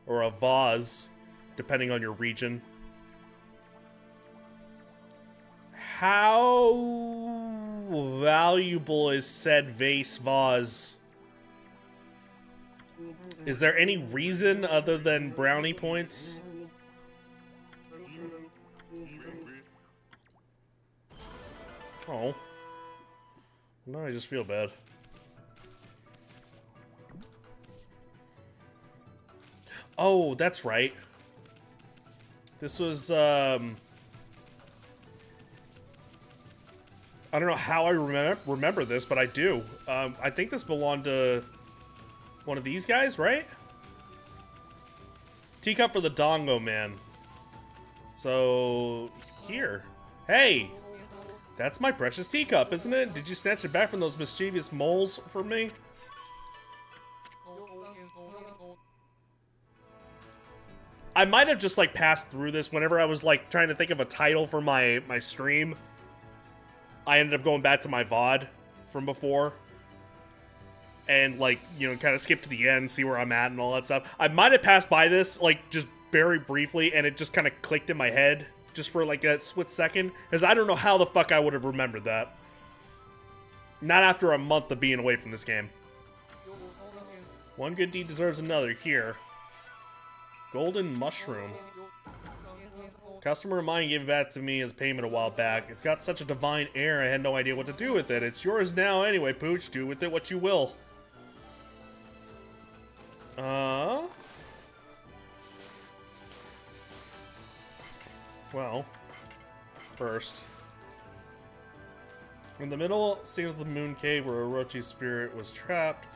Or a vase, depending on your region. How valuable is said vase? Is there any reason other than brownie points? Oh. No, I just feel bad. Oh, that's right. This was, I don't know how I remember this, but I do. I think this belonged to one of these guys, right? Teacup for the Dongo Man. So, here. Hey! That's my precious teacup, isn't it? Did you snatch it back from those mischievous moles for me? I might have just, like, passed through this whenever I was, like, trying to think of a title for my stream. I ended up going back to my VOD from before. And, like, you know, kind of skip to the end, see where I'm at and all that stuff. I might have passed by this, like, just very briefly, and it just kind of clicked in my head. Just for, like, a split second. Because I don't know how the fuck I would have remembered that. Not after a month of being away from this game. One good deed deserves another. Here. Golden mushroom. Customer of mine gave it back to me as payment a while back. It's got such a divine air, I had no idea what to do with it. It's yours now anyway, Pooch. Do with it what you will. Well, first. In the middle stands the moon cave where Orochi's spirit was trapped.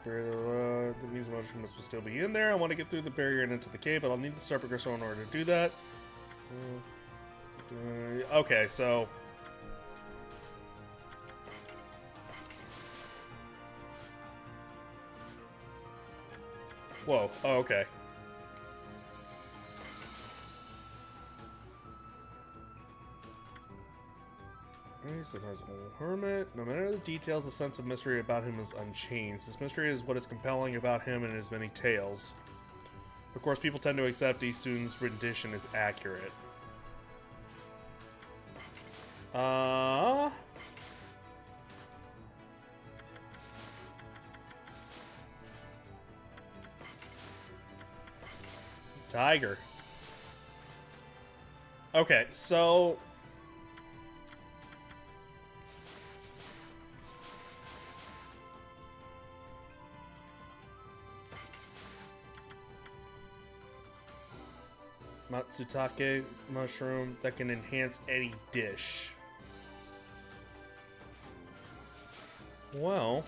The music mushroom must still be in there. I want to get through the barrier and into the cave, but I'll need the Serpent Crystal in order to do that. Okay, so... Whoa, oh, okay. Sometimes old hermit. No matter the details, the sense of mystery about him is unchanged. This mystery is what is compelling about him and his many tales. Of course, people tend to accept Isun's rendition as accurate. Tiger. Okay, so... Matsutake mushroom that can enhance any dish. Well...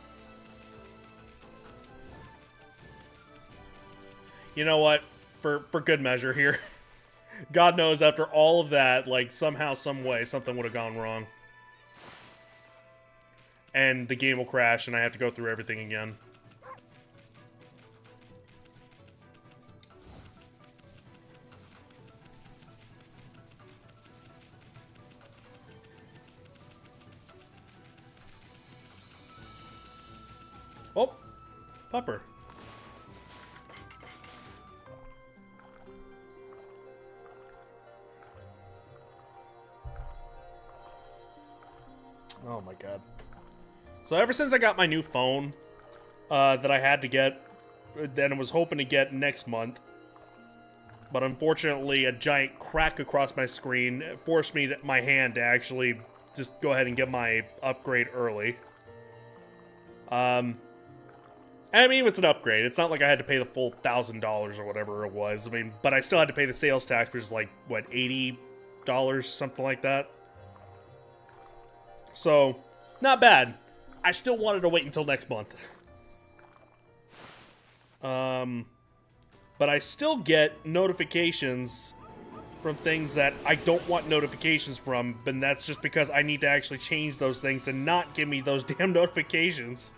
You know what? For good measure here. God knows after all of that, like, somehow, some way, something would have gone wrong. And the game will crash and I have to go through everything again. Oh! Pupper. Oh my god. So ever since I got my new phone, that I had to get, then I was hoping to get next month, but unfortunately a giant crack across my screen forced my hand to actually just go ahead and get my upgrade early. I mean, it's an upgrade. It's not like I had to pay the full $1,000 or whatever it was. I mean, but I still had to pay the sales tax, which is like, what, $80? Something like that. So, not bad. I still wanted to wait until next month. But I still get notifications from things that I don't want notifications from, but that's just because I need to actually change those things to not give me those damn notifications.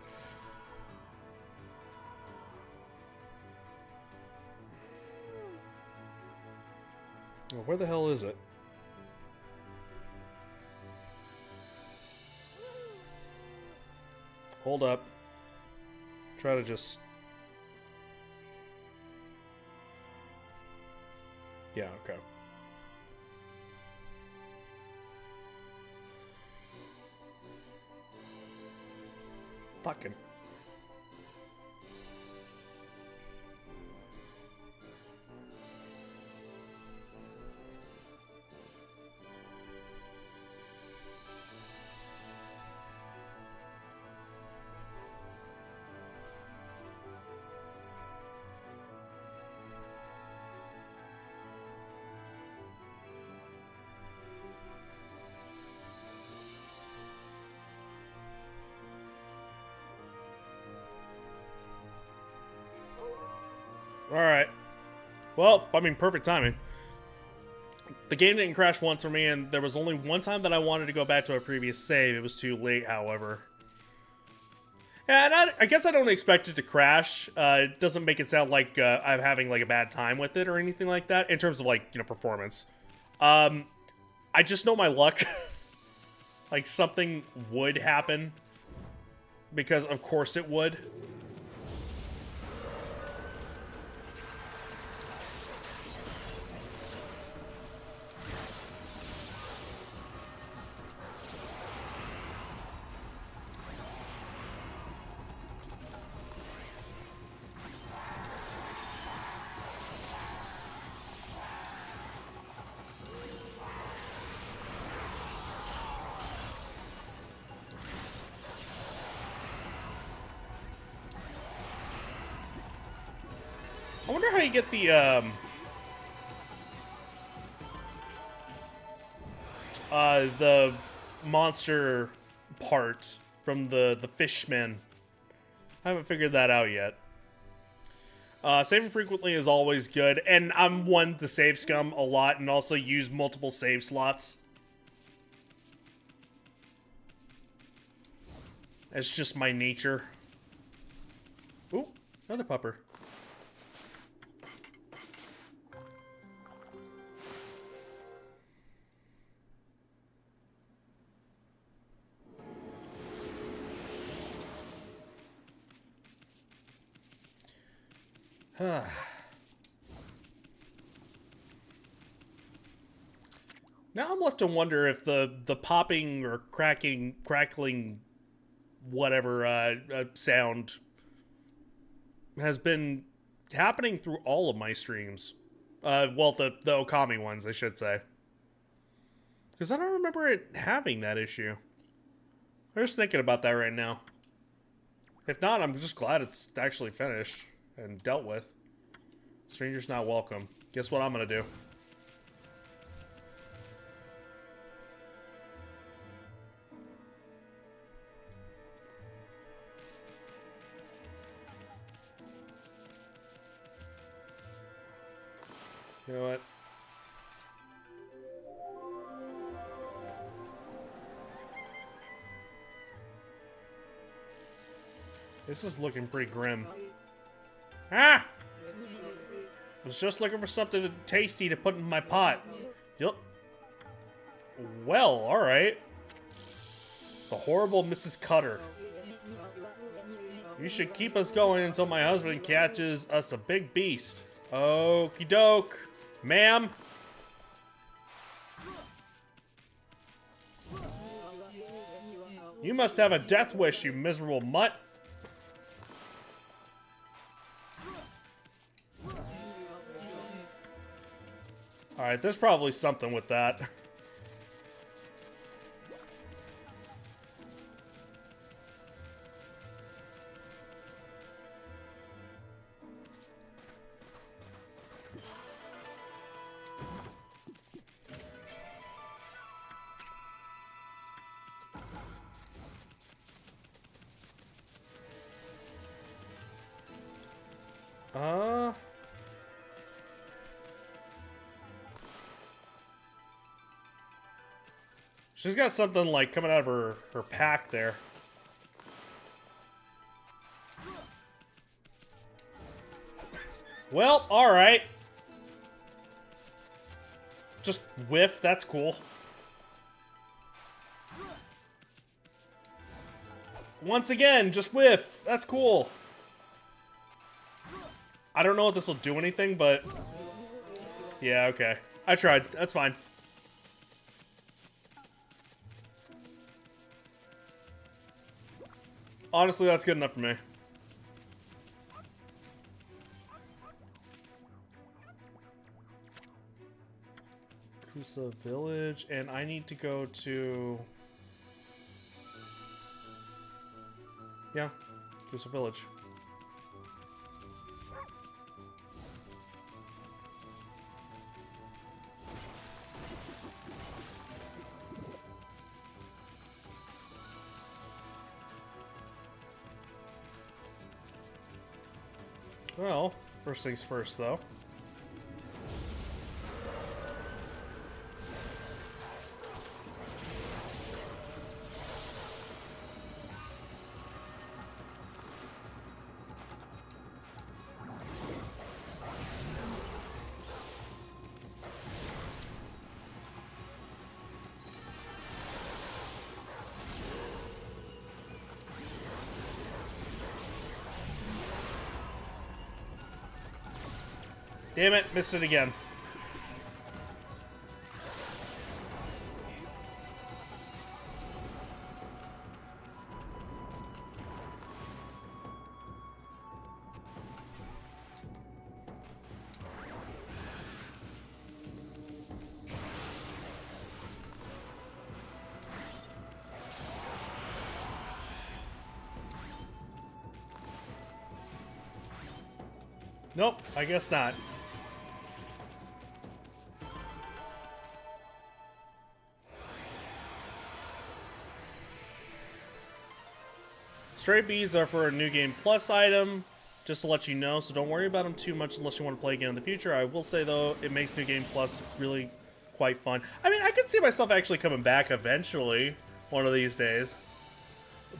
Well, where the hell is it? Hold up. Try to just... Yeah, okay. Fucking. Alright. Well, I mean, perfect timing. The game didn't crash once for me, and there was only one time that I wanted to go back to a previous save. It was too late, however. And I guess I don't expect it to crash. It doesn't make it sound like I'm having like a bad time with it or anything like that in terms of like, you know, performance. I just know my luck. Like something would happen because of course it would. I wonder how you get the monster part from the fishmen. I haven't figured that out yet. Saving frequently is always good, and I'm one to save scum a lot and also use multiple save slots. It's just my nature. Ooh, another pupper. Now I'm left to wonder if the popping or crackling, whatever sound has been happening through all of my streams. Well, the Okami ones, I should say. Because I don't remember it having that issue. I'm just thinking about that right now. If not, I'm just glad it's actually finished and dealt with. Stranger's not welcome. Guess what I'm gonna do? You know what? This is looking pretty grim. Ah! I was just looking for something tasty to put in my pot. Yup. Well, alright. The horrible Mrs. Cutter. You should keep us going until my husband catches us a big beast. Okie doke. Ma'am. You must have a death wish, you miserable mutt. Alright, there's probably something with that. She's got something like coming out of her pack there. Well, alright. Just whiff, that's cool. Once again, just whiff, that's cool. I don't know if this will do anything, but... yeah, okay. I tried, that's fine. Honestly, that's good enough for me. Kusa Village, and I need to go to... yeah, Kusa Village. Well, first things first, though. Damn it, missed it again. Nope, I guess not. Stray beads are for a New Game Plus item, just to let you know, so don't worry about them too much unless you want to play again in the future. I will say, though, it makes New Game Plus really quite fun. I mean, I could see myself actually coming back eventually, one of these days.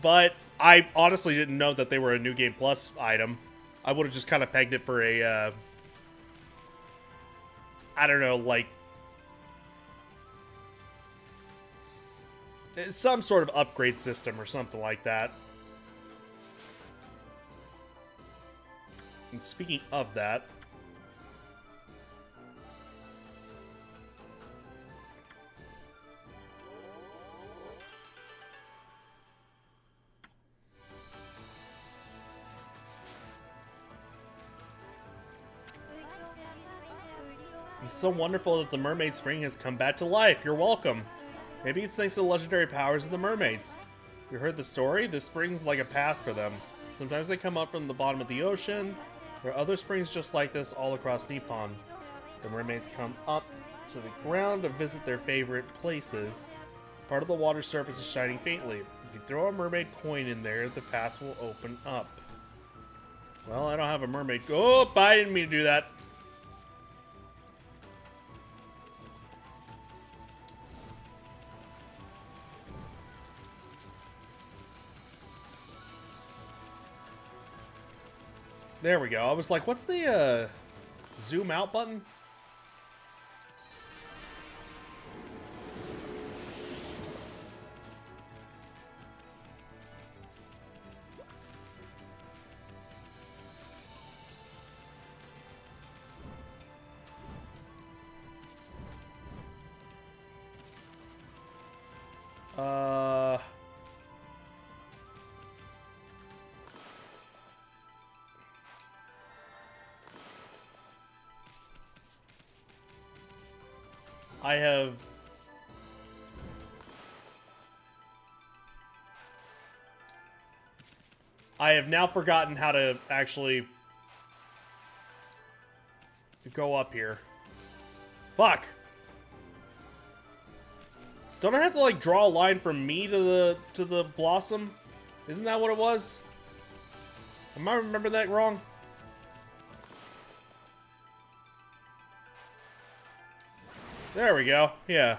But I honestly didn't know that they were a New Game Plus item. I would have just kind of pegged it for a, I don't know, like, some sort of upgrade system or something like that. And speaking of that, it's so wonderful that the Mermaid Spring has come back to life. You're welcome. Maybe it's thanks to the legendary powers of the mermaids. You heard the story? This spring's like a path for them. Sometimes they come up from the bottom of the ocean. There are other springs just like this all across Nippon. The mermaids come up to the ground to visit their favorite places. Part of the water surface is shining faintly. If you throw a mermaid coin in there, the path will open up. Well, I don't have a mermaid. Oh, I didn't mean to do that. There we go. I was like, what's the zoom out button? I have now forgotten how to actually go up here. Fuck. Don't I have to like draw a line from me to the blossom? Isn't that what it was? Am I remembering that wrong? There we go. Yeah.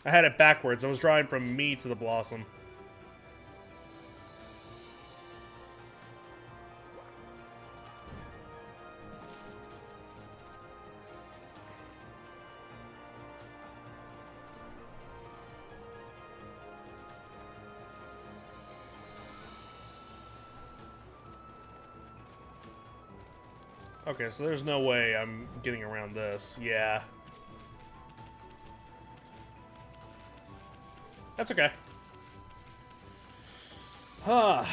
I had it backwards. I was drawing from me to the blossom. Okay, so there's no way I'm getting around this. Yeah. That's okay. Huh.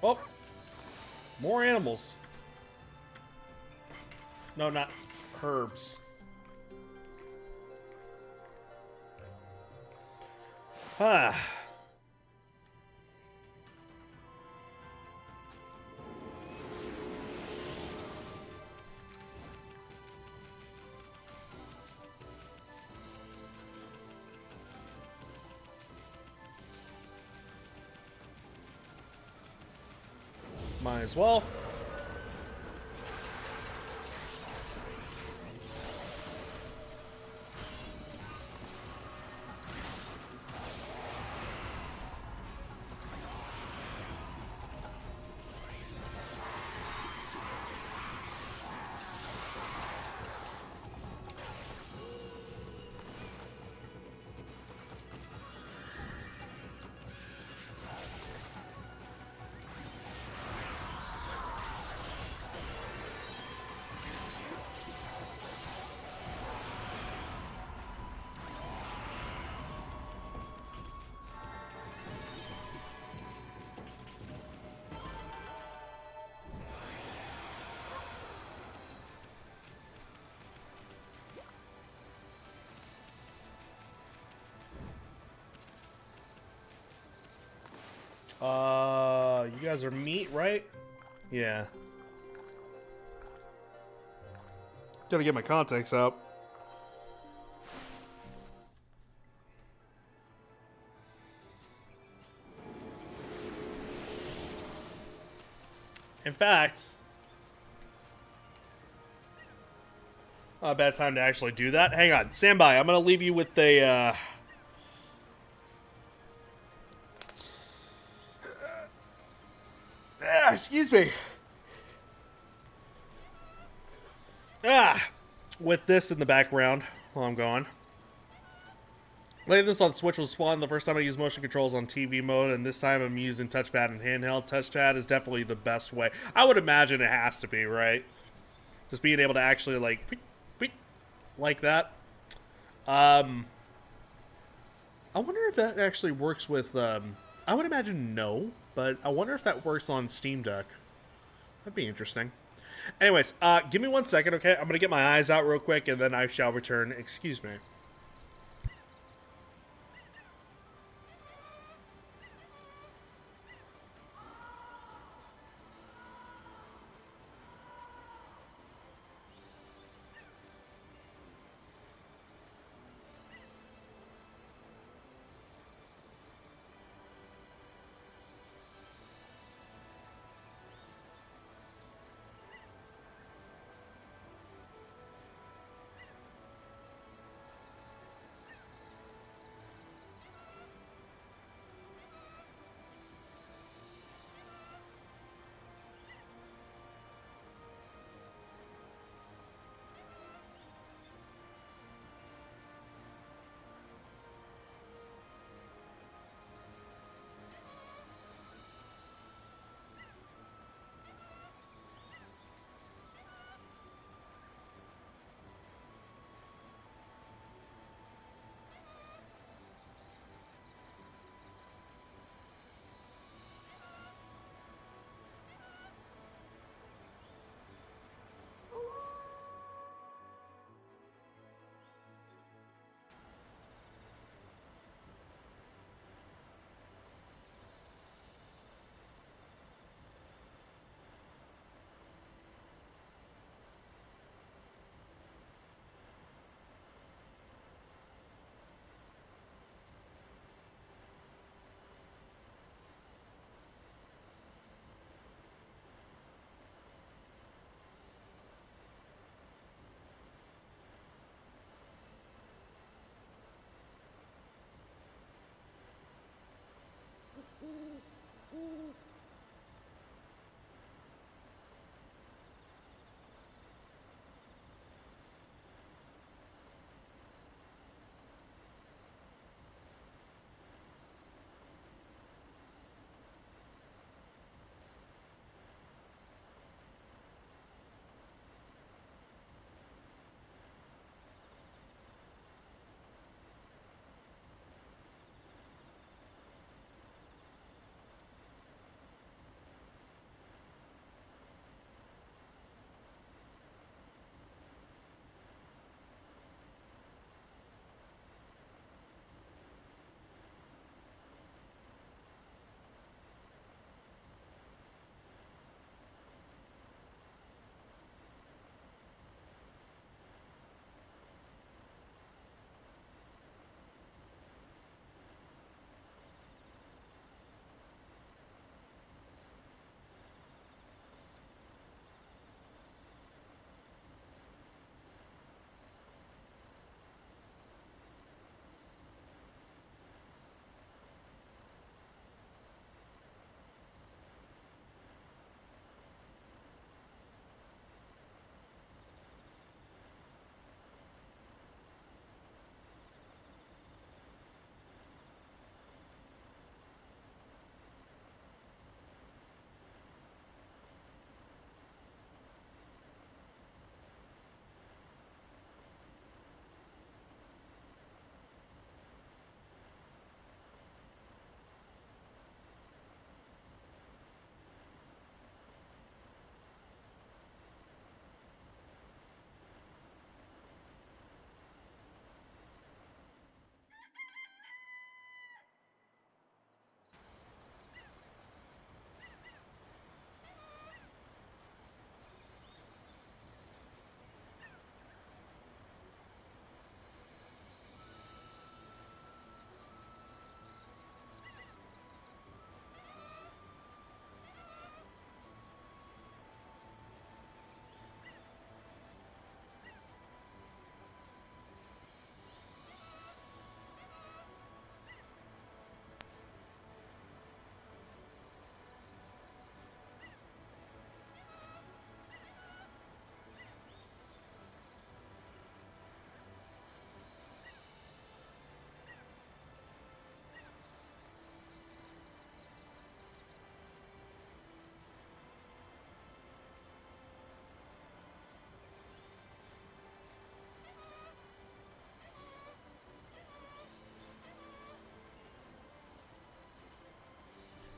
Oh. More animals. No, not herbs. Ah. Might as well. You guys are meat, right? Yeah. Gotta get my contacts out. In fact, not a bad time to actually do that. Hang on, stand by. I'm gonna leave you with the. Excuse me. With this in the background while I'm gone. Laying this on Switch was fun. The first time I used motion controls on TV mode, and this time I'm using touchpad and handheld. Touchpad is definitely the best way. I would imagine it has to be, right? Just being able to actually, like that. I wonder if that actually works with, I would imagine no, but I wonder if that works on Steam Deck. That'd be interesting. Anyways, give me 1 second, okay? I'm gonna get my eyes out real quick, and then I shall return. Excuse me.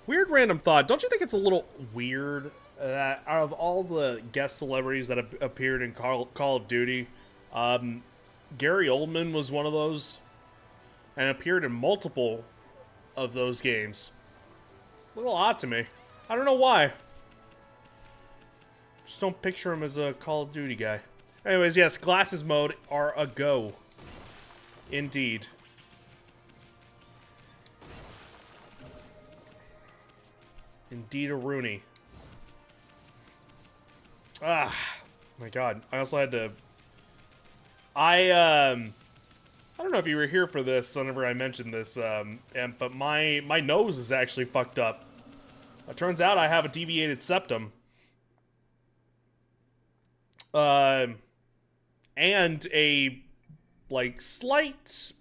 Weird random thought. Don't you think it's a little weird that out of all the guest celebrities that have appeared in Call of Duty, Gary Oldman was one of those and appeared in multiple of those games? A little odd to me. I don't know why. Just don't picture him as a Call of Duty guy. Anyways, yes, glasses mode are a go. Indeed. Indeed a Rooney. Ah, my God. I also had to... I don't know if you were here for this whenever I mentioned this, but my nose is actually fucked up. It turns out I have a deviated septum. And a, like, slight...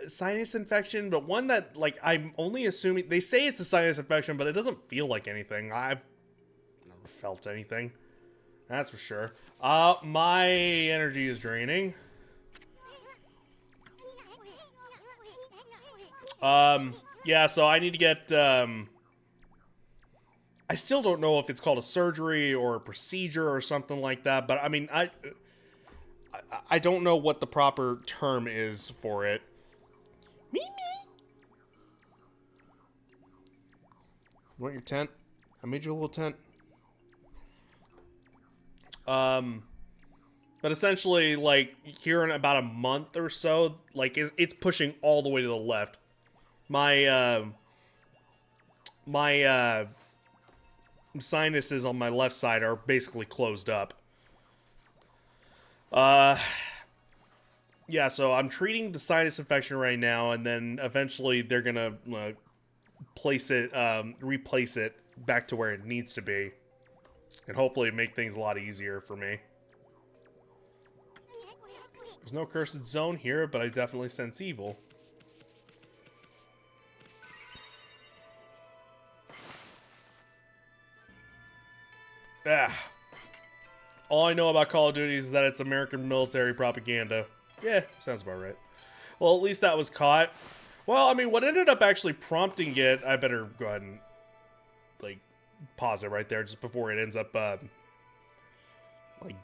sinus infection, but one that, like, I'm only assuming... They say it's a sinus infection, but it doesn't feel like anything. I've never felt anything. That's for sure. My energy is draining. Yeah, so I need to get, I still don't know if it's called a surgery or a procedure or something like that, but I mean, I don't know what the proper term is for it. Me. You want your tent? I made you a little tent. But essentially, like, here in about a month or so, like, it's pushing all the way to the left. My sinuses on my left side are basically closed up. Yeah, so I'm treating the sinus infection right now, and then eventually they're gonna replace it back to where it needs to be, and hopefully make things a lot easier for me. There's no cursed zone here, but I definitely sense evil. Ah. All I know about Call of Duty is that it's American military propaganda. Yeah, sounds about right. Well, at least that was caught. Well, I mean, what ended up actually prompting it... I better go ahead and, like, pause it right there just before it ends up, like,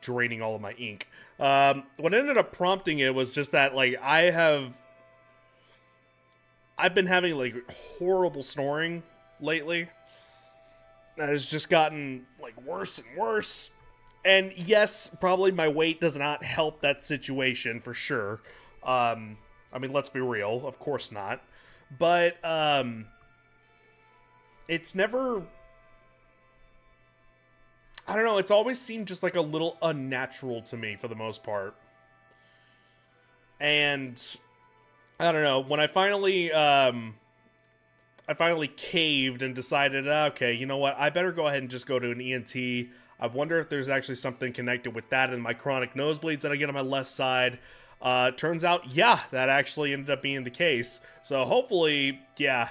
draining all of my ink. What ended up prompting it was just that, like, I've been having, like, horrible snoring lately. That has just gotten, like, worse and worse. And yes, probably my weight does not help that situation for sure. I mean, let's be real. Of course not. But, it's never... I don't know, it's always seemed just like a little unnatural to me for the most part. And I don't know, when I finally caved and decided, okay, you know what, I better go ahead and just go to an ENT. I wonder if there's actually something connected with that and my chronic nosebleeds that I get on my left side. Turns out, yeah, that actually ended up being the case. So hopefully, yeah,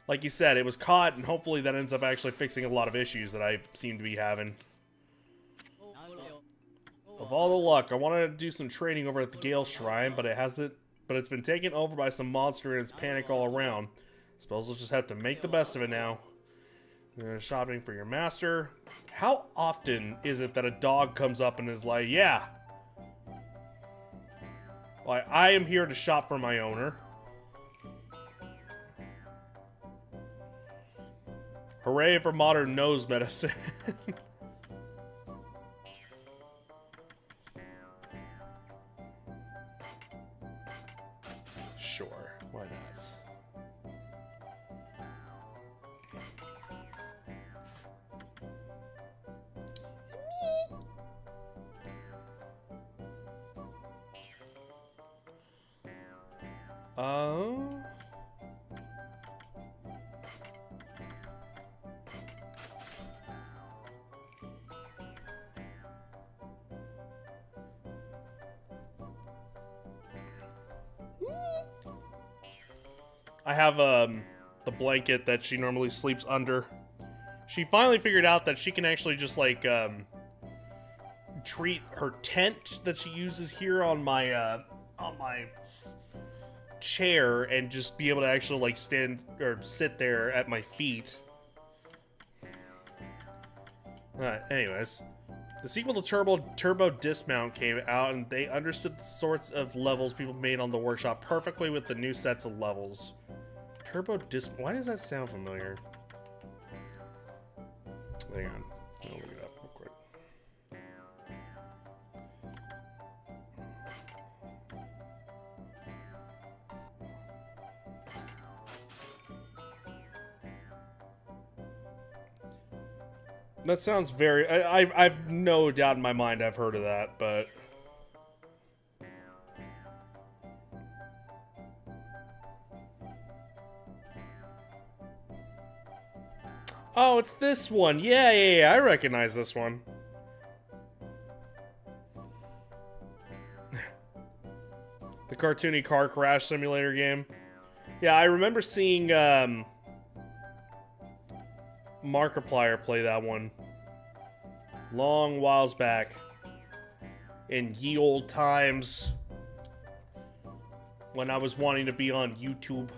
like you said, it was caught, and hopefully that ends up actually fixing a lot of issues that I seem to be having. Of all the luck, I wanted to do some training over at the Gale Shrine, but it's been taken over by some monster and it's panic all around. Suppose we'll just have to make the best of it now. Shopping for your master. How often is it that a dog comes up and is like, yeah, like, I am here to shop for my owner. Hooray for modern nose medicine. Sure, why not? I have the blanket that she normally sleeps under. She finally figured out that she can actually just, like, treat her tent that she uses here on my chair and just be able to actually like stand or sit there at my feet. Anyways, the sequel to Turbo Dismount came out, and they understood the sorts of levels people made on the workshop perfectly with the new sets of levels. Turbo Dismount. Why does that sound familiar? Hang on. I'll look it up real quick. That sounds very... I've no doubt in my mind I've heard of that, but... Oh, it's this one. Yeah, I recognize this one. The cartoony car crash simulator game. Yeah, I remember seeing Markiplier play that one long whiles back in ye old times when I was wanting to be on YouTube.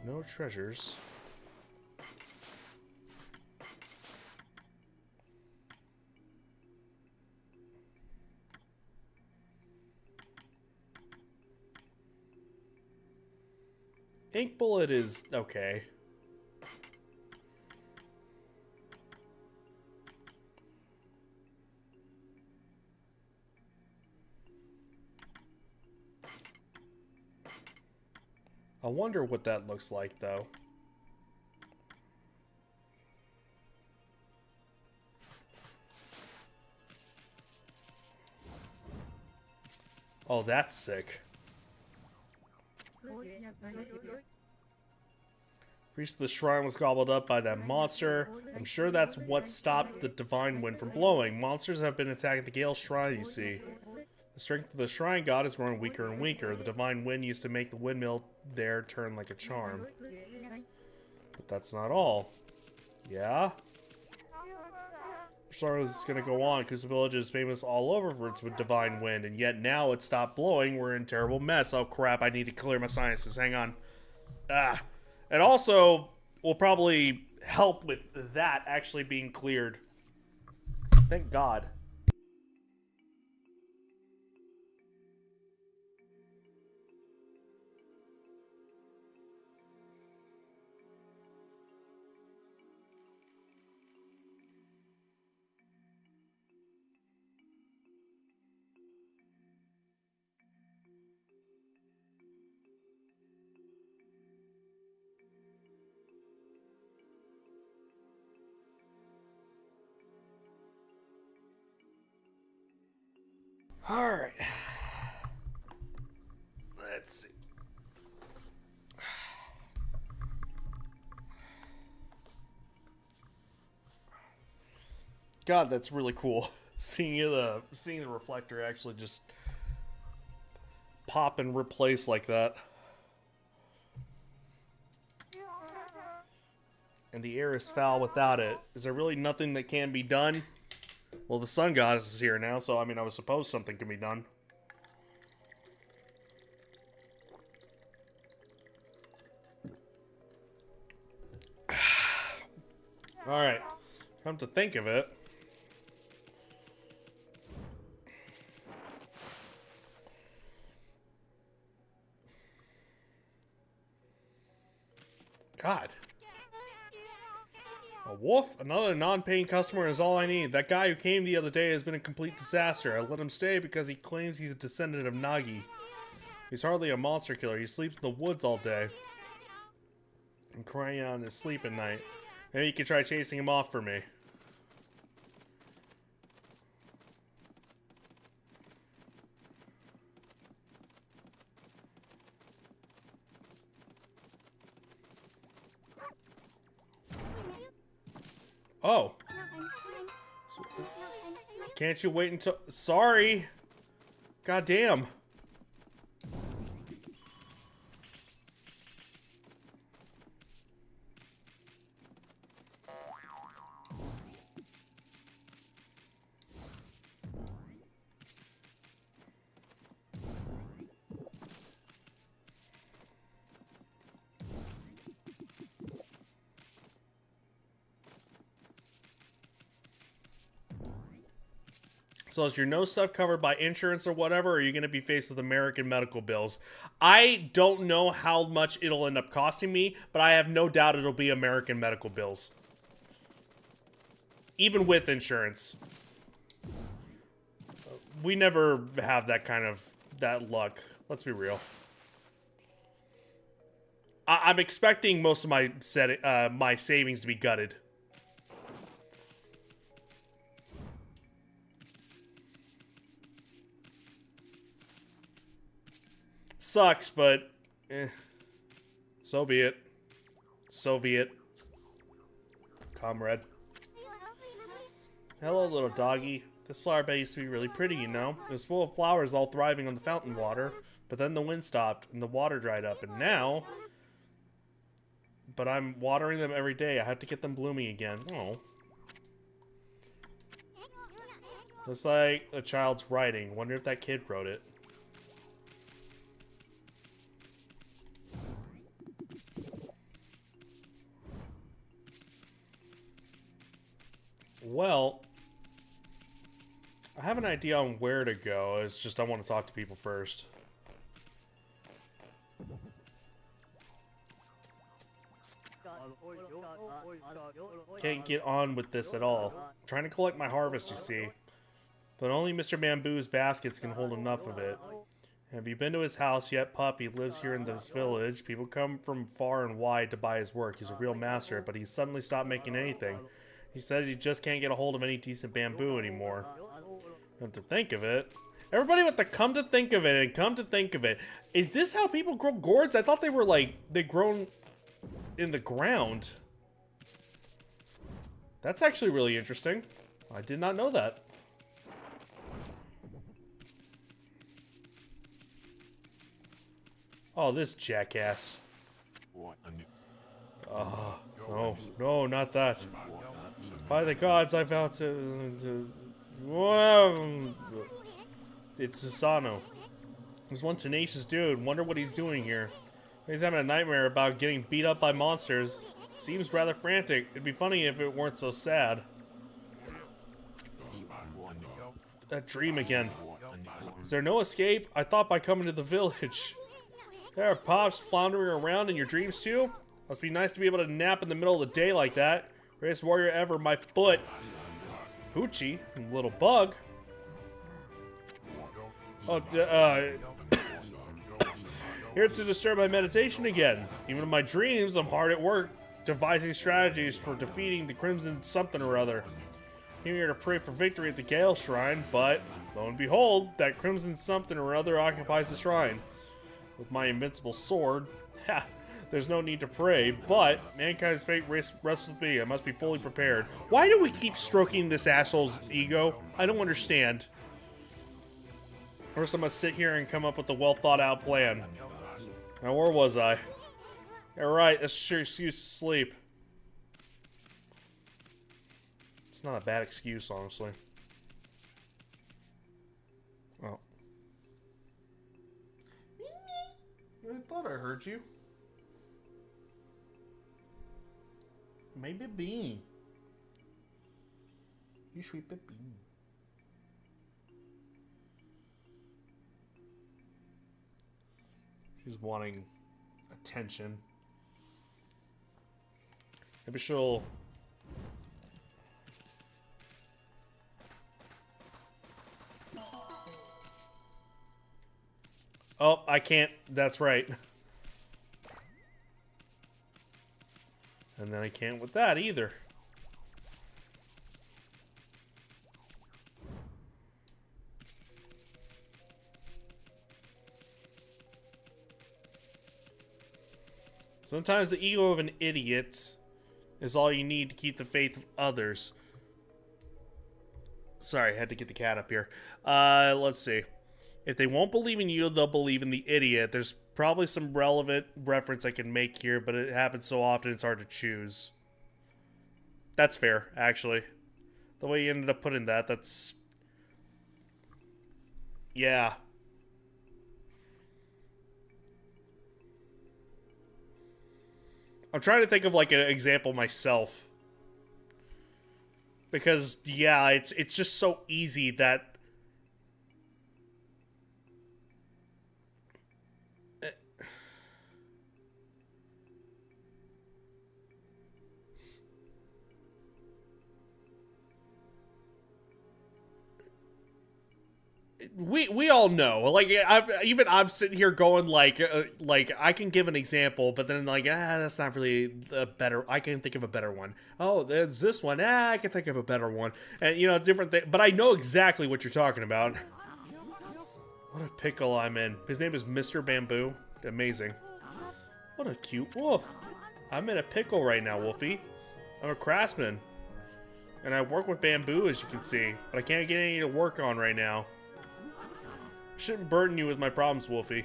No treasures. Ink Bullet is okay. I wonder what that looks like, though. Oh, that's sick. Priest of the shrine was gobbled up by that monster. I'm sure that's what stopped the divine wind from blowing. Monsters have been attacking the Gale Shrine, you see. The strength of the shrine god is growing weaker and weaker. The divine wind used to make the windmill there turn like a charm. But that's not all. Yeah? As far as it's gonna go on, because the village is famous all over for its divine wind, and yet now it stopped blowing. We're in terrible mess. Oh crap, I need to clear my sinuses. Hang on. And also, will probably help with that actually being cleared. Thank God. Alright. Let's see. God, that's really cool. Seeing the reflector actually just pop and replace like that. And the air is foul without it. Is there really nothing that can be done? Well, the sun goddess is here now, so I mean, I would suppose something can be done. Alright. Come to think of it. God. A wolf? Another non-paying customer is all I need. That guy who came the other day has been a complete disaster. I let him stay because he claims he's a descendant of Nagi. He's hardly a monster killer. He sleeps in the woods all day. And crying out in his sleep at night. Maybe you could try chasing him off for me. Oh. Can't you wait until... Sorry. God damn. So is your nose stuff covered by insurance or whatever, or are you going to be faced with American medical bills? I don't know how much it'll end up costing me, but I have no doubt it'll be American medical bills. Even with insurance. We never have that luck. Let's be real. I'm expecting most of my my savings to be gutted. Sucks, but so be it. So be it. Comrade. Hello, little doggy. This flower bed used to be really pretty, you know? It was full of flowers all thriving on the fountain water, but then the wind stopped and the water dried up, and now... But I'm watering them every day. I have to get them blooming again. Oh. Looks like a child's writing. Wonder if that kid wrote it. Well, I have an idea on where to go. It's just I want to talk to people first. Can't get on with this at all. I'm trying to collect my harvest, you see. But only Mr. Bamboo's baskets can hold enough of it. Have you been to his house yet, pup? He lives here in this village. People come from far and wide to buy his work. He's a real master, but he suddenly stopped making anything. He said he just can't get a hold of any decent bamboo anymore. Come to think of it. Everybody with the come to think of it and come to think of it. Is this how people grow gourds? I thought they were like, they grown in the ground. That's actually really interesting. I did not know that. Oh, this jackass. No, no, not that. By the gods, I vow to it's Asano. He's one tenacious dude. Wonder what he's doing here. He's having a nightmare about getting beat up by monsters. Seems rather frantic. It'd be funny if it weren't so sad. That dream again. Is there no escape? I thought by coming to the village. There are pops floundering around in your dreams too? Must be nice to be able to nap in the middle of the day like that. Greatest warrior ever, my foot. Poochie, little bug. Oh, here to disturb my meditation again. Even in my dreams, I'm hard at work, devising strategies for defeating the Crimson something or other. Came here to pray for victory at the Gale Shrine, but, lo and behold, that Crimson something or other occupies the shrine. With my invincible sword, ha, there's no need to pray, but mankind's fate rests with me. I must be fully prepared. Why do we keep stroking this asshole's ego? I don't understand. First, I must sit here and come up with a well-thought-out plan. Now, where was I? Alright, that's just your excuse to sleep. It's not a bad excuse, honestly. Oh. I thought I heard you. Maybe bean. You sweet baby. She's wanting attention. Maybe she'll... Oh, I can't. That's right. And then I can't with that either. Sometimes the ego of an idiot is all you need to keep the faith of others. Sorry, I had to get the cat up here. Let's see. If they won't believe in you, they'll believe in the idiot. There's probably some relevant reference I can make here, but it happens so often it's hard to choose. That's fair, actually. The way you ended up putting that, that's... Yeah. I'm trying to think of like an example myself. Because, yeah, it's just so easy that we all know. Like I'm sitting here going like I can give an example, but then like that's not really the better. I can think of a better one. Oh, there's this one. I can think of a better one, and you know, different thing. But I know exactly what you're talking about. What a pickle I'm in. His name is Mr. Bamboo. Amazing. What a cute wolf. I'm in a pickle right now, Wolfie. I'm a craftsman, and I work with bamboo, as you can see, but I can't get any to work on right now. Shouldn't burden you with my problems, Wolfie.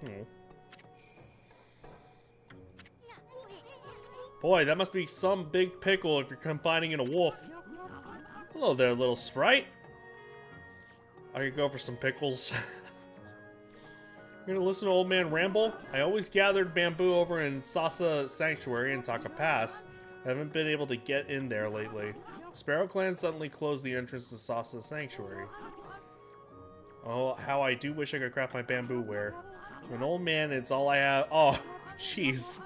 Oh. Boy, that must be some big pickle if you're confiding in a wolf. Hello there, little sprite. I could go for some pickles. You're gonna listen to old man ramble? I always gathered bamboo over in Sasa Sanctuary in Taka Pass. I haven't been able to get in there lately. Sparrow Clan suddenly closed the entrance to Sasa Sanctuary. Oh, how I do wish I could craft my bamboo ware. I'm an old man, it's all I have. Oh, jeez.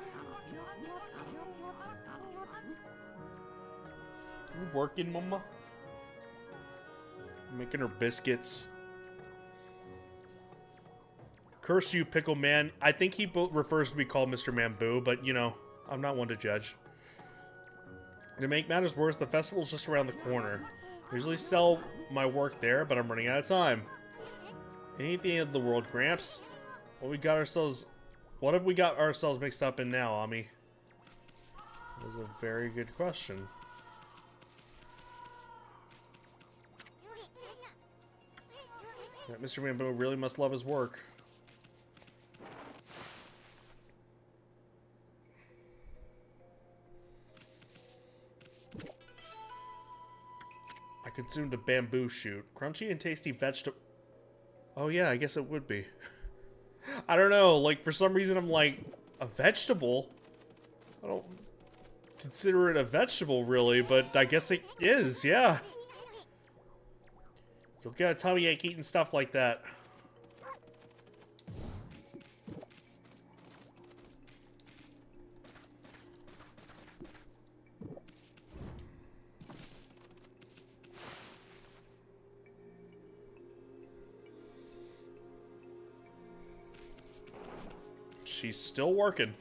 You working, Mama? Making her biscuits. Curse you, pickle man. I think he refers to be called Mr. Bamboo, but you know, I'm not one to judge. To make matters worse, the festival's just around the corner. I usually sell my work there, but I'm running out of time. Ain't the end of the world, Gramps. What have we got ourselves mixed up in now, Ami? That was a very good question. Yeah, Mr. Bamboo really must love his work. I consumed a bamboo shoot. Crunchy and tasty vegetable. Oh yeah, I guess it would be. I don't know, like for some reason I'm like, a vegetable? I don't consider it a vegetable really, but I guess it is, yeah. You'll get a tummy ache eating stuff like that. She's still working.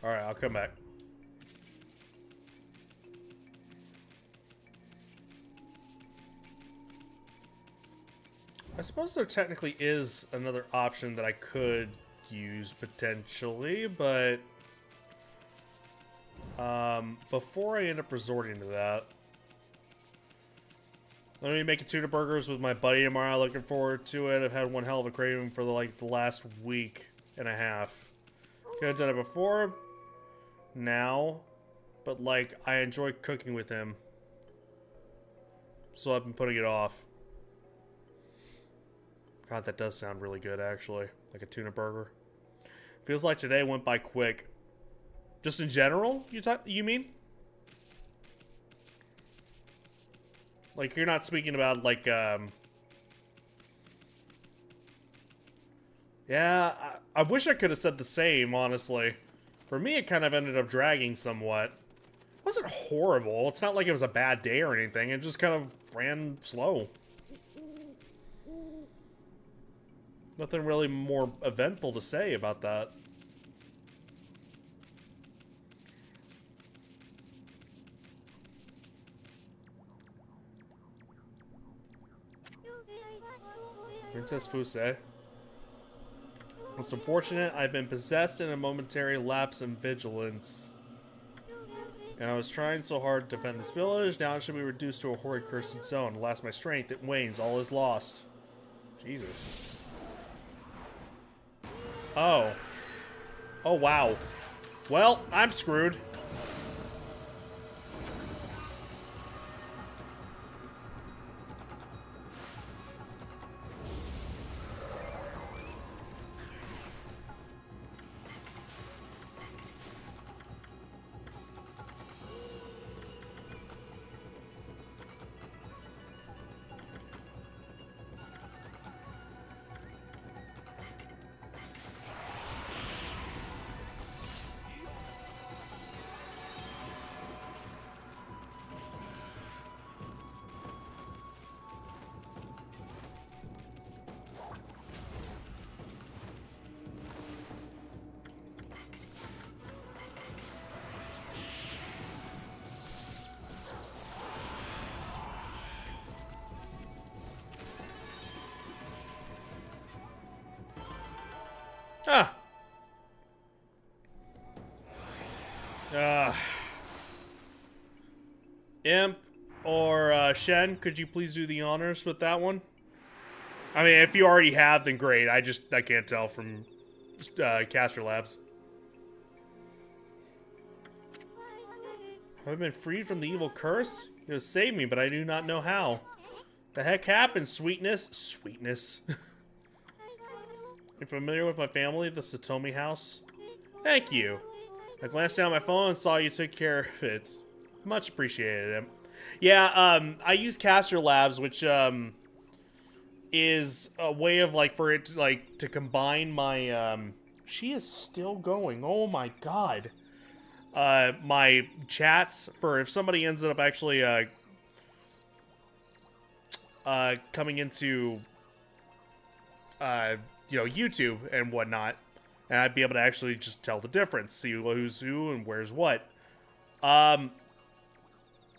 Alright, I'll come back. I suppose there technically is another option that I could use potentially, but before I end up resorting to that, let me make a tuna burgers with my buddy tomorrow. Looking forward to it. I've had one hell of a craving for the last week and a half. Could have done it before now, but like I enjoy cooking with him, so I've been putting it off. God, that does sound really good, actually. Like a tuna burger. Feels like today went by quick. Just in general, you mean? Like, you're not speaking about, like, Yeah, I wish I could have said the same, honestly. For me, it kind of ended up dragging somewhat. It wasn't horrible. It's not like it was a bad day or anything. It just kind of ran slow. Nothing really more eventful to say about that. Princess Fuse. Most unfortunate, I've been possessed in a momentary lapse in vigilance. And I was trying so hard to defend this village, now it should be reduced to a horrid cursed zone. Alas, my strength, it wanes, all is lost. Jesus. Oh. Oh, wow. Well, I'm screwed. Uh, Imp or Shen, could you please do the honors with that one? I mean, if you already have, then great. I can't tell from Caster Labs. Have I been freed from the evil curse? It has saved me, but I do not know how. The heck happened, sweetness? Sweetness. You're familiar with my family, the Satomi house? Thank you. I glanced down at my phone and saw you took care of it. Much appreciated. Yeah, I use Caster Labs, which is a way of like for it to, like to combine my she is still going. Oh my god. My chats for if somebody ends up actually coming into you know, YouTube and whatnot, and I'd be able to actually just tell the difference, see who's who and where's what. The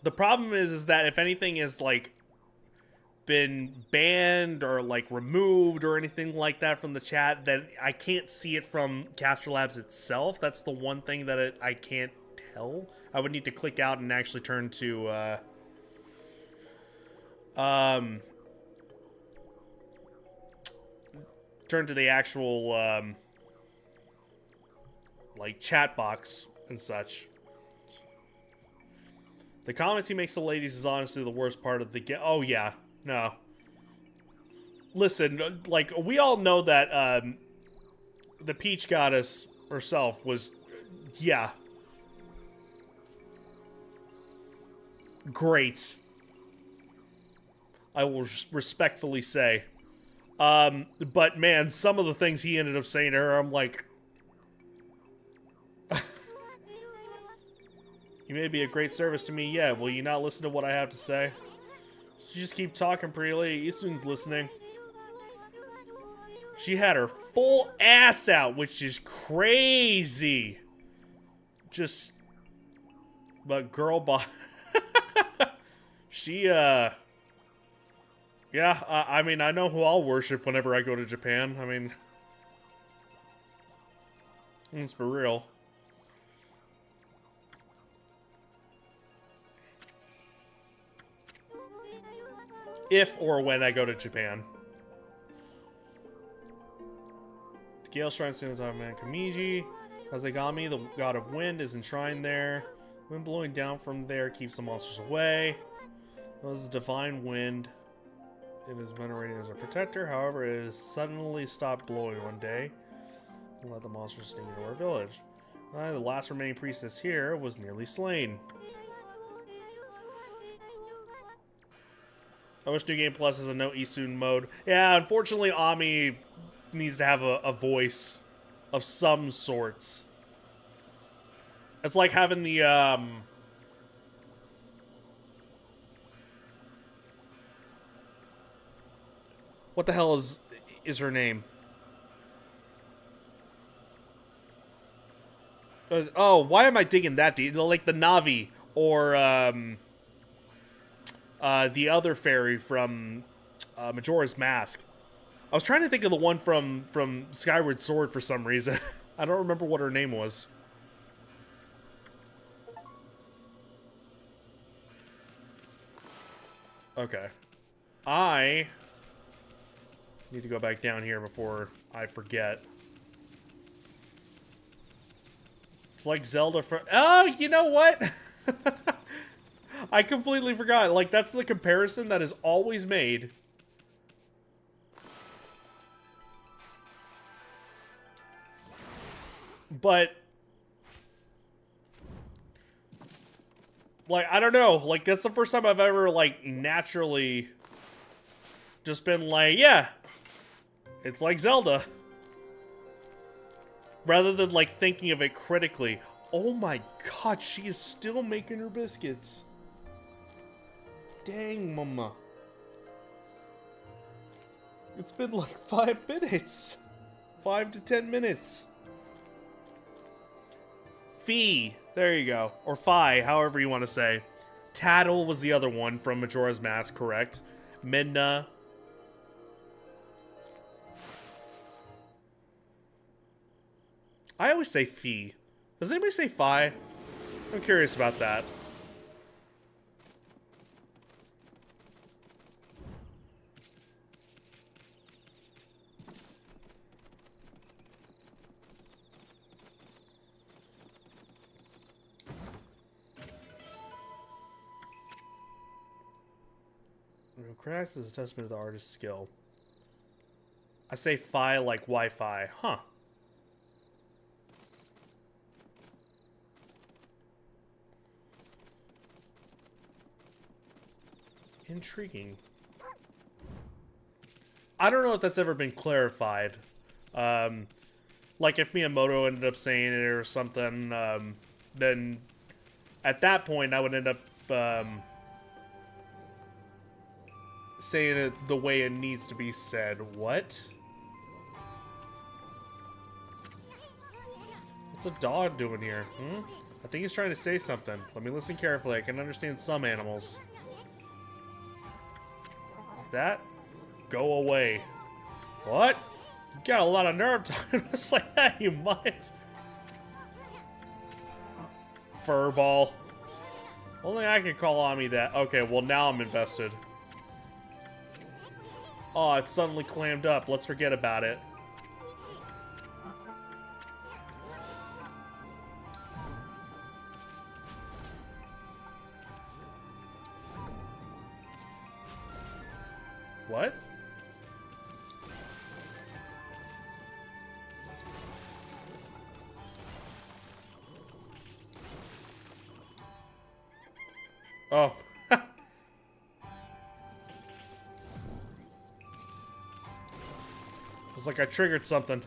problem is that if anything is like been banned or like removed or anything like that from the chat, then I can't see it from Caster Labs itself. That's the one thing that I can't tell. I would need to click out and actually turn to turn to the actual like chat box and such. The comments he makes to ladies is honestly the worst part of the game. Oh yeah, no. Listen, like we all know that the Peach Goddess herself was, yeah, great. I will respectfully say. But man, some of the things he ended up saying to her, I'm like, you may be a great service to me, yeah. Will you not listen to what I have to say? You just keep talking, pretty lady. Isun's listening. She had her full ass out, which is crazy. Just, but girl, she, yeah, I mean, I know who I'll worship whenever I go to Japan. I mean, it's for real. If or when I go to Japan. The Gale Shrine stands on Man Kamiji. Hazagami, the god of wind, is enshrined there. Wind blowing down from there keeps the monsters away. There's a divine wind. It is venerated as a protector. However, it has suddenly stopped blowing one day and let the monsters sneak into our village. The last remaining priestess here was nearly slain. I wish New Game Plus has a no Isun mode. Yeah, unfortunately, Ami needs to have a voice of some sorts. It's like having the, what the hell is her name? Oh, why am I digging that deep? Like the Navi or, the other fairy from Majora's Mask. I was trying to think of the one from Skyward Sword for some reason. I don't remember what her name was. Okay. I need to go back down here before I forget. It's like Zelda for... Oh, you know what? I completely forgot. Like, that's the comparison that is always made. But... like, I don't know. Like, that's the first time I've ever, like, naturally just been like, yeah, it's like Zelda. Rather than, like, thinking of it critically. Oh my god, she is still making her biscuits. Dang, mama. It's been like 5 minutes. 5 to 10 minutes. Fee. There you go. Or Fi, however you want to say. Tattle was the other one from Majora's Mask, correct? Midna. I always say Fee. Does anybody say Fi? I'm curious about that. Cracks is a testament to the artist's skill. I say fi like Wi-Fi. Huh. Intriguing. I don't know if that's ever been clarified. Like if Miyamoto ended up saying it or something, then at that point I would end up saying it the way it needs to be said. What? What's a dog doing here? I think he's trying to say something. Let me listen carefully. I can understand some animals. Is that? Go away. What? You got a lot of nerve talking just like that, you might. Furball. Only I can call on me that. Okay, well now I'm invested. Oh, it's suddenly clammed up. Let's forget about it. What? Oh. It's like I triggered something.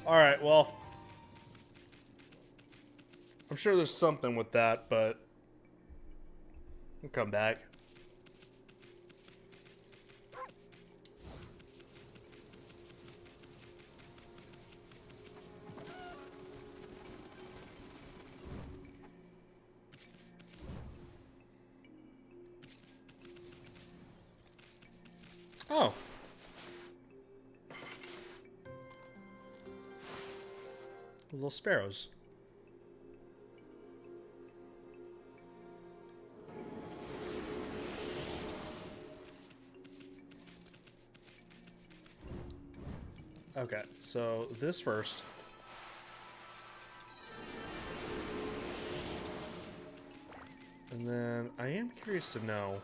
Alright, well. I'm sure there's something with that, but we'll come back. Oh. Little sparrows. Okay, so this first. And then I am curious to know.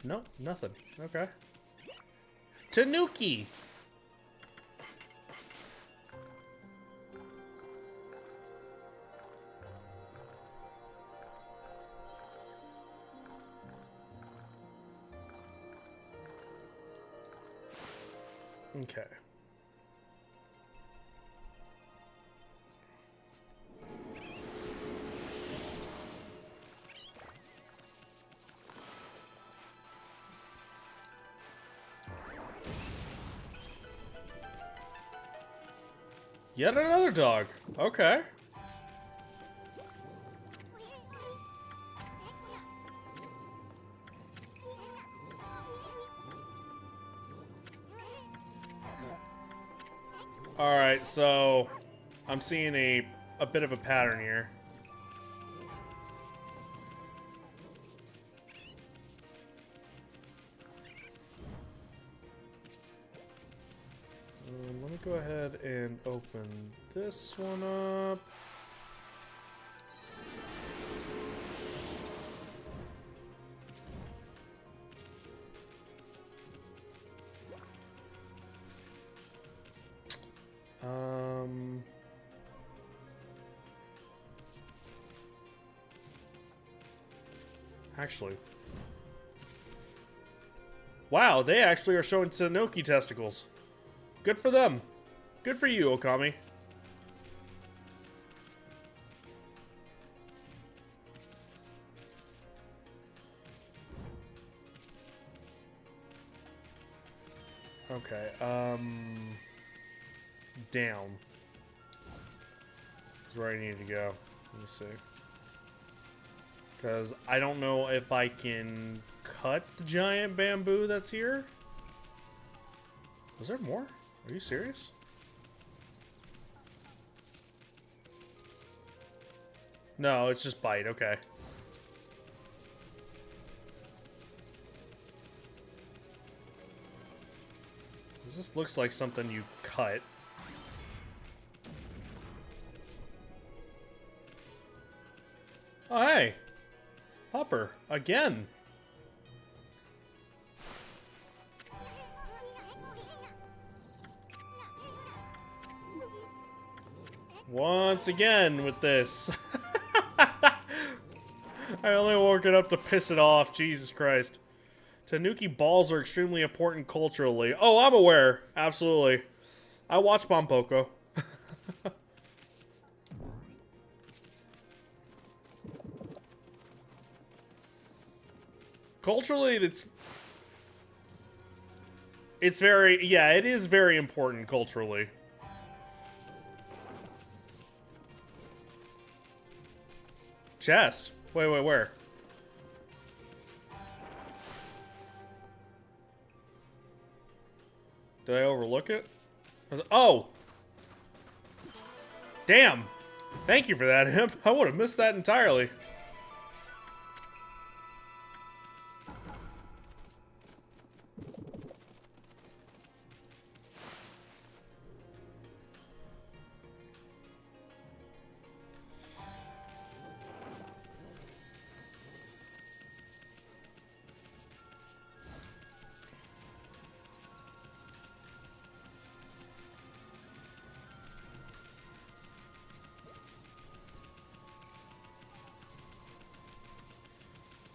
Nope, nothing. Okay. Tanuki! Okay. Yet another dog. Okay. Alright, so I'm seeing a bit of a pattern here. Let me go ahead and open this one up. Actually. Wow, they actually are showing Tanuki testicles. Good for them. Good for you, Okami. Okay, down is where I need to go. Let me see. Because I don't know if I can cut the giant bamboo that's here. Was there more? Are you serious? No, it's just bite. Okay. This looks like something you cut. Oh, hey. Hopper. Again. Once again with this. I only woke it up to piss it off. Jesus Christ. Tanuki balls are extremely important culturally. Oh, I'm aware. Absolutely. I watch Pompoko. Culturally, it's very, yeah, it is very important culturally. Chest. Wait, where? Did I overlook it? Oh! Damn! Thank you for that, Imp. I would have missed that entirely.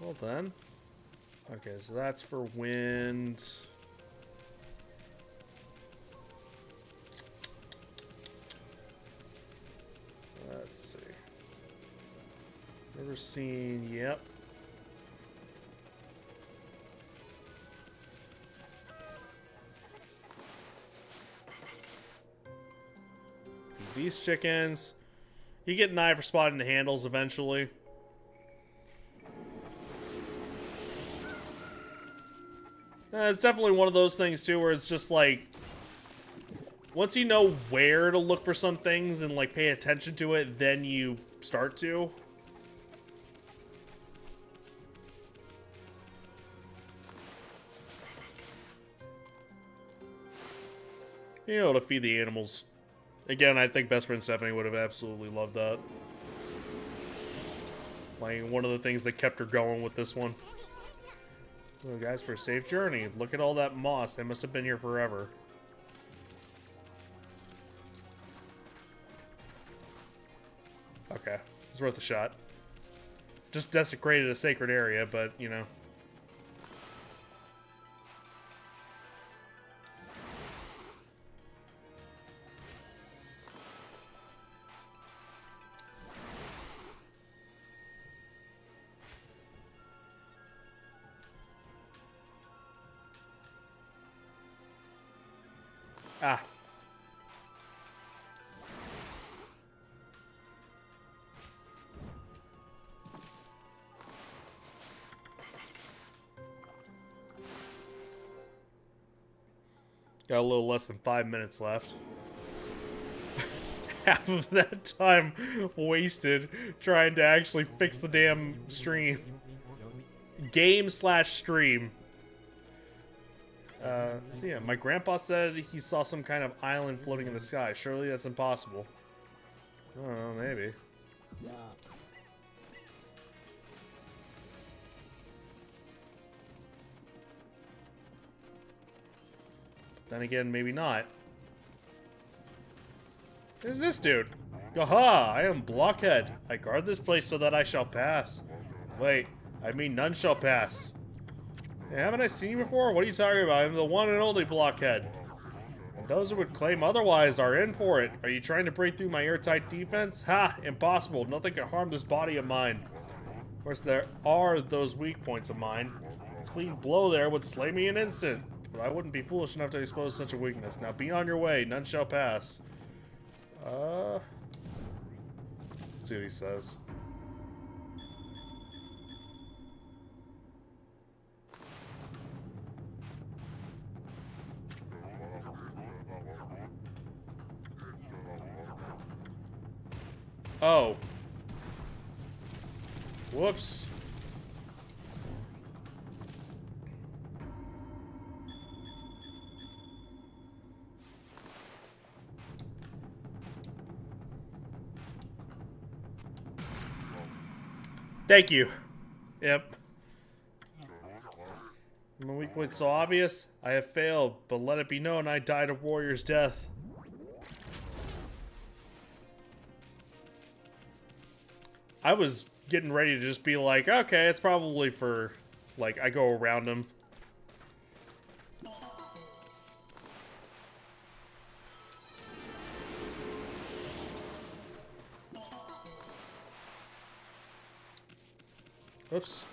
Well then. Okay, so that's for wind. Let's see. Never seen, yep. Feed these chickens. You get an eye for spotting the handles eventually. It's definitely one of those things, too, where it's just, like, once you know where to look for some things and, like, pay attention to it, then you start to. You know, to feed the animals. Again, I think Best Friend Stephanie would have absolutely loved that. Like, one of the things that kept her going with this one. Well, guys, for a safe journey. Look at all that moss. They must have been here forever. Okay. It's worth a shot. Just desecrated a sacred area, but, you know. Ah. Got a little less than 5 minutes left. Half of that time wasted trying to actually fix the damn stream. Game/stream. So yeah, my grandpa said he saw some kind of island floating in the sky. Surely that's impossible. I don't know, maybe. Then again, maybe not. Who's this dude? Aha! I am Blockhead. I guard this place so that I shall pass. Wait, I mean none shall pass. Hey, haven't I seen you before? What are you talking about? I'm the one and only Blockhead. And those who would claim otherwise are in for it. Are you trying to break through my airtight defense? Ha! Impossible. Nothing can harm this body of mine. Of course, there are those weak points of mine. A clean blow there would slay me in an instant. But I wouldn't be foolish enough to expose such a weakness. Now be on your way, none shall pass. Let's see what he says. Oh. Whoops. Thank you. Yep. My weak point's so obvious. I have failed, but let it be known I died a warrior's death. I was getting ready to just be like, okay, it's probably for, like, I go around him. Oops.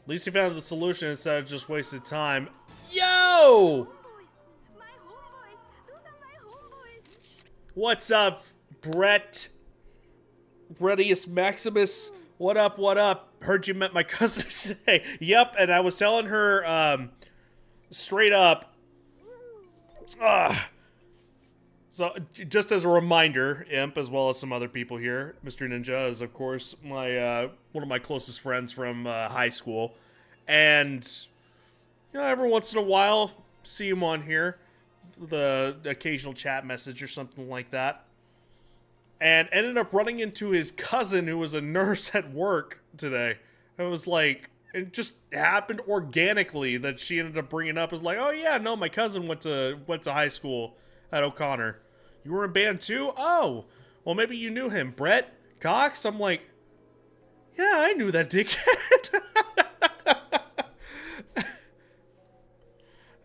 At least you found the solution instead of just wasted time. Yo! What's up, Brett? Brettius Maximus? What up, what up? Heard you met my cousin today. Yep, and I was telling her, straight up. So, just as a reminder, Imp, as well as some other people here, Mr. Ninja is, of course, my one of my closest friends from high school. And, you know, every once in a while, see him on here. The occasional chat message or something like that. And ended up running into his cousin who was a nurse at work today. It was like, it just happened organically that she ended up bringing up. It was like, oh yeah, no, my cousin went to high school at O'Connor. You were in band too? Oh, well maybe you knew him. Brett Cox? I'm like, yeah, I knew that dickhead.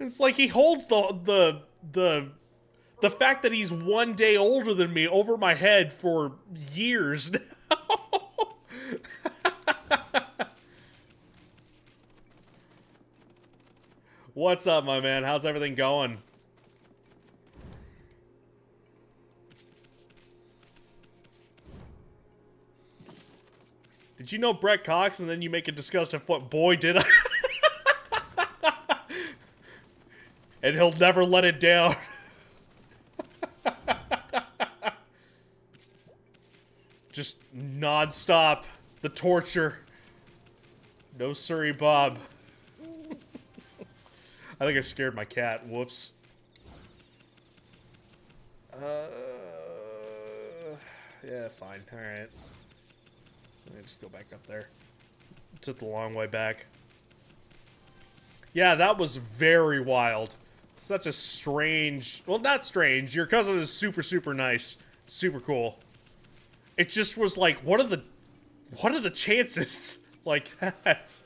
It's like he holds the fact that he's one day older than me over my head for years now. What's up, my man? How's everything going? Did you know Brett Cox and then you make a disgusting foot? Boy, did I. And he'll never let it down. Just non-stop. The torture. No sorry, Bob. I think I scared my cat. Whoops. Yeah, fine. Alright. Let me just go back up there. Took the long way back. Yeah, that was very wild. Such a strange... Well, not strange. Your cousin is super, super nice. Super cool. It just was like, what are the chances? Like that.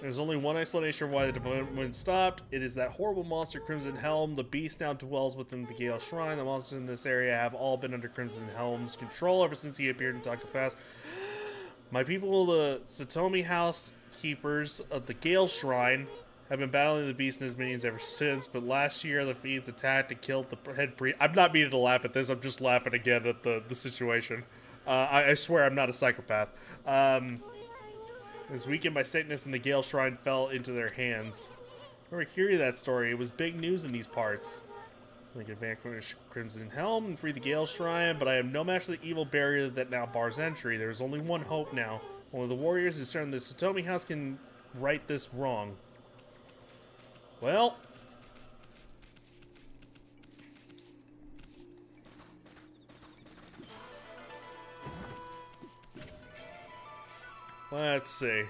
There's only one explanation for why the development stopped. It is that horrible monster, Crimson Helm. The beast now dwells within the Gale Shrine. The monsters in this area have all been under Crimson Helm's control ever since he appeared in Taka's past. My people, the Satomi House Keepers of the Gale Shrine, have been battling the beast and his minions ever since, but last year the fiends attacked and killed the head priest. I'm not meaning to laugh at this, I'm just laughing again at the situation. I swear I'm not a psychopath. It was weakened by sickness and the Gale Shrine fell into their hands. I remember hearing that story. It was big news in these parts. I can vanquish Crimson Helm and free the Gale Shrine, but I am no match for the evil barrier that now bars entry. There is only one hope now. Only the warriors who serve the Satomi House can right this wrong. Well... let's see.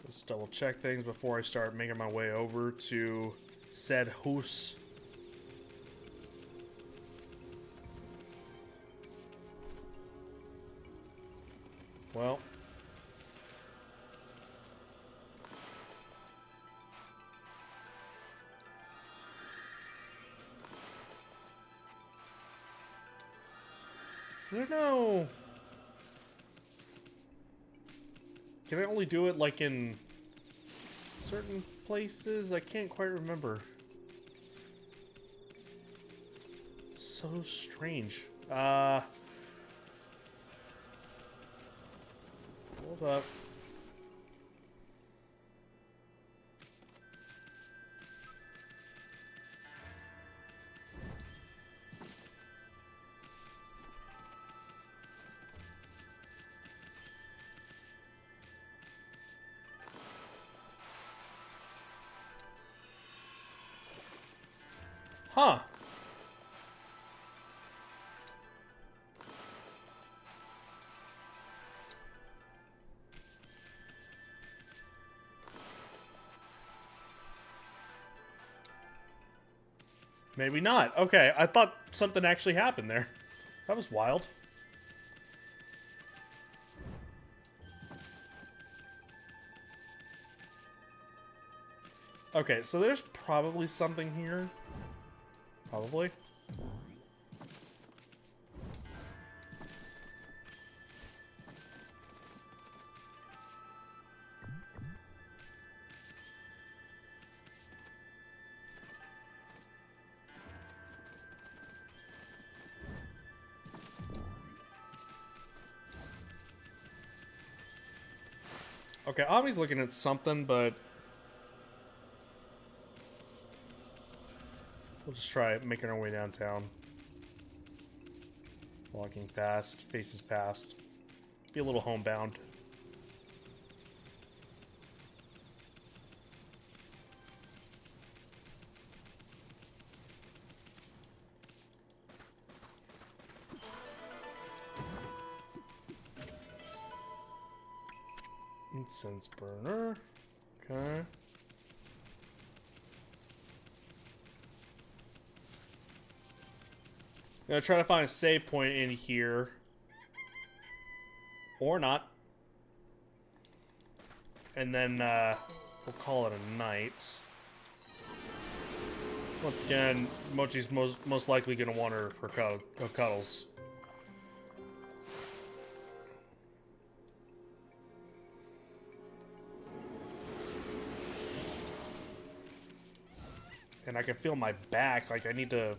Let's double check things before I start making my way over to said house. Well. I don't know. Can I only do it like in certain places? I can't quite remember. So strange. Hold up. Huh. Maybe not. Okay, I thought something actually happened there. That was wild. Okay, so there's probably something here. Probably. Okay, Avi's looking at something, but we'll just try making our way downtown. Walking fast, faces past. Be a little homebound. Incense burner. Okay. I'm gonna try to find a save point in here. Or not. And then, we'll call it a night. Once again, Mochi's most likely gonna want her cuddles. And I can feel my back, like I need to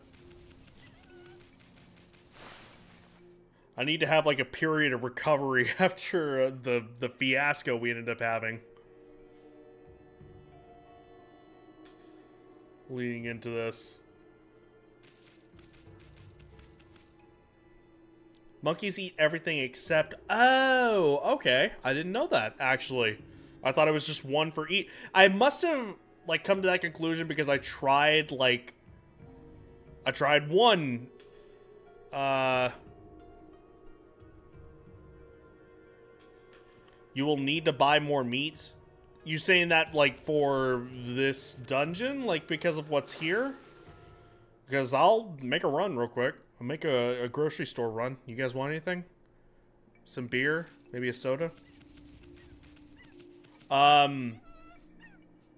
have like a period of recovery after the fiasco we ended up having. Leading into this. Monkeys eat everything except... Oh, okay. I didn't know that, actually. I thought it was just one for each. I must have, like, come to that conclusion because I tried, like... I tried one... You will need to buy more meat. You saying that, like, for this dungeon? Like, because of what's here? Because I'll make a run real quick. I'll make a grocery store run. You guys want anything? Some beer? Maybe a soda? Yeah,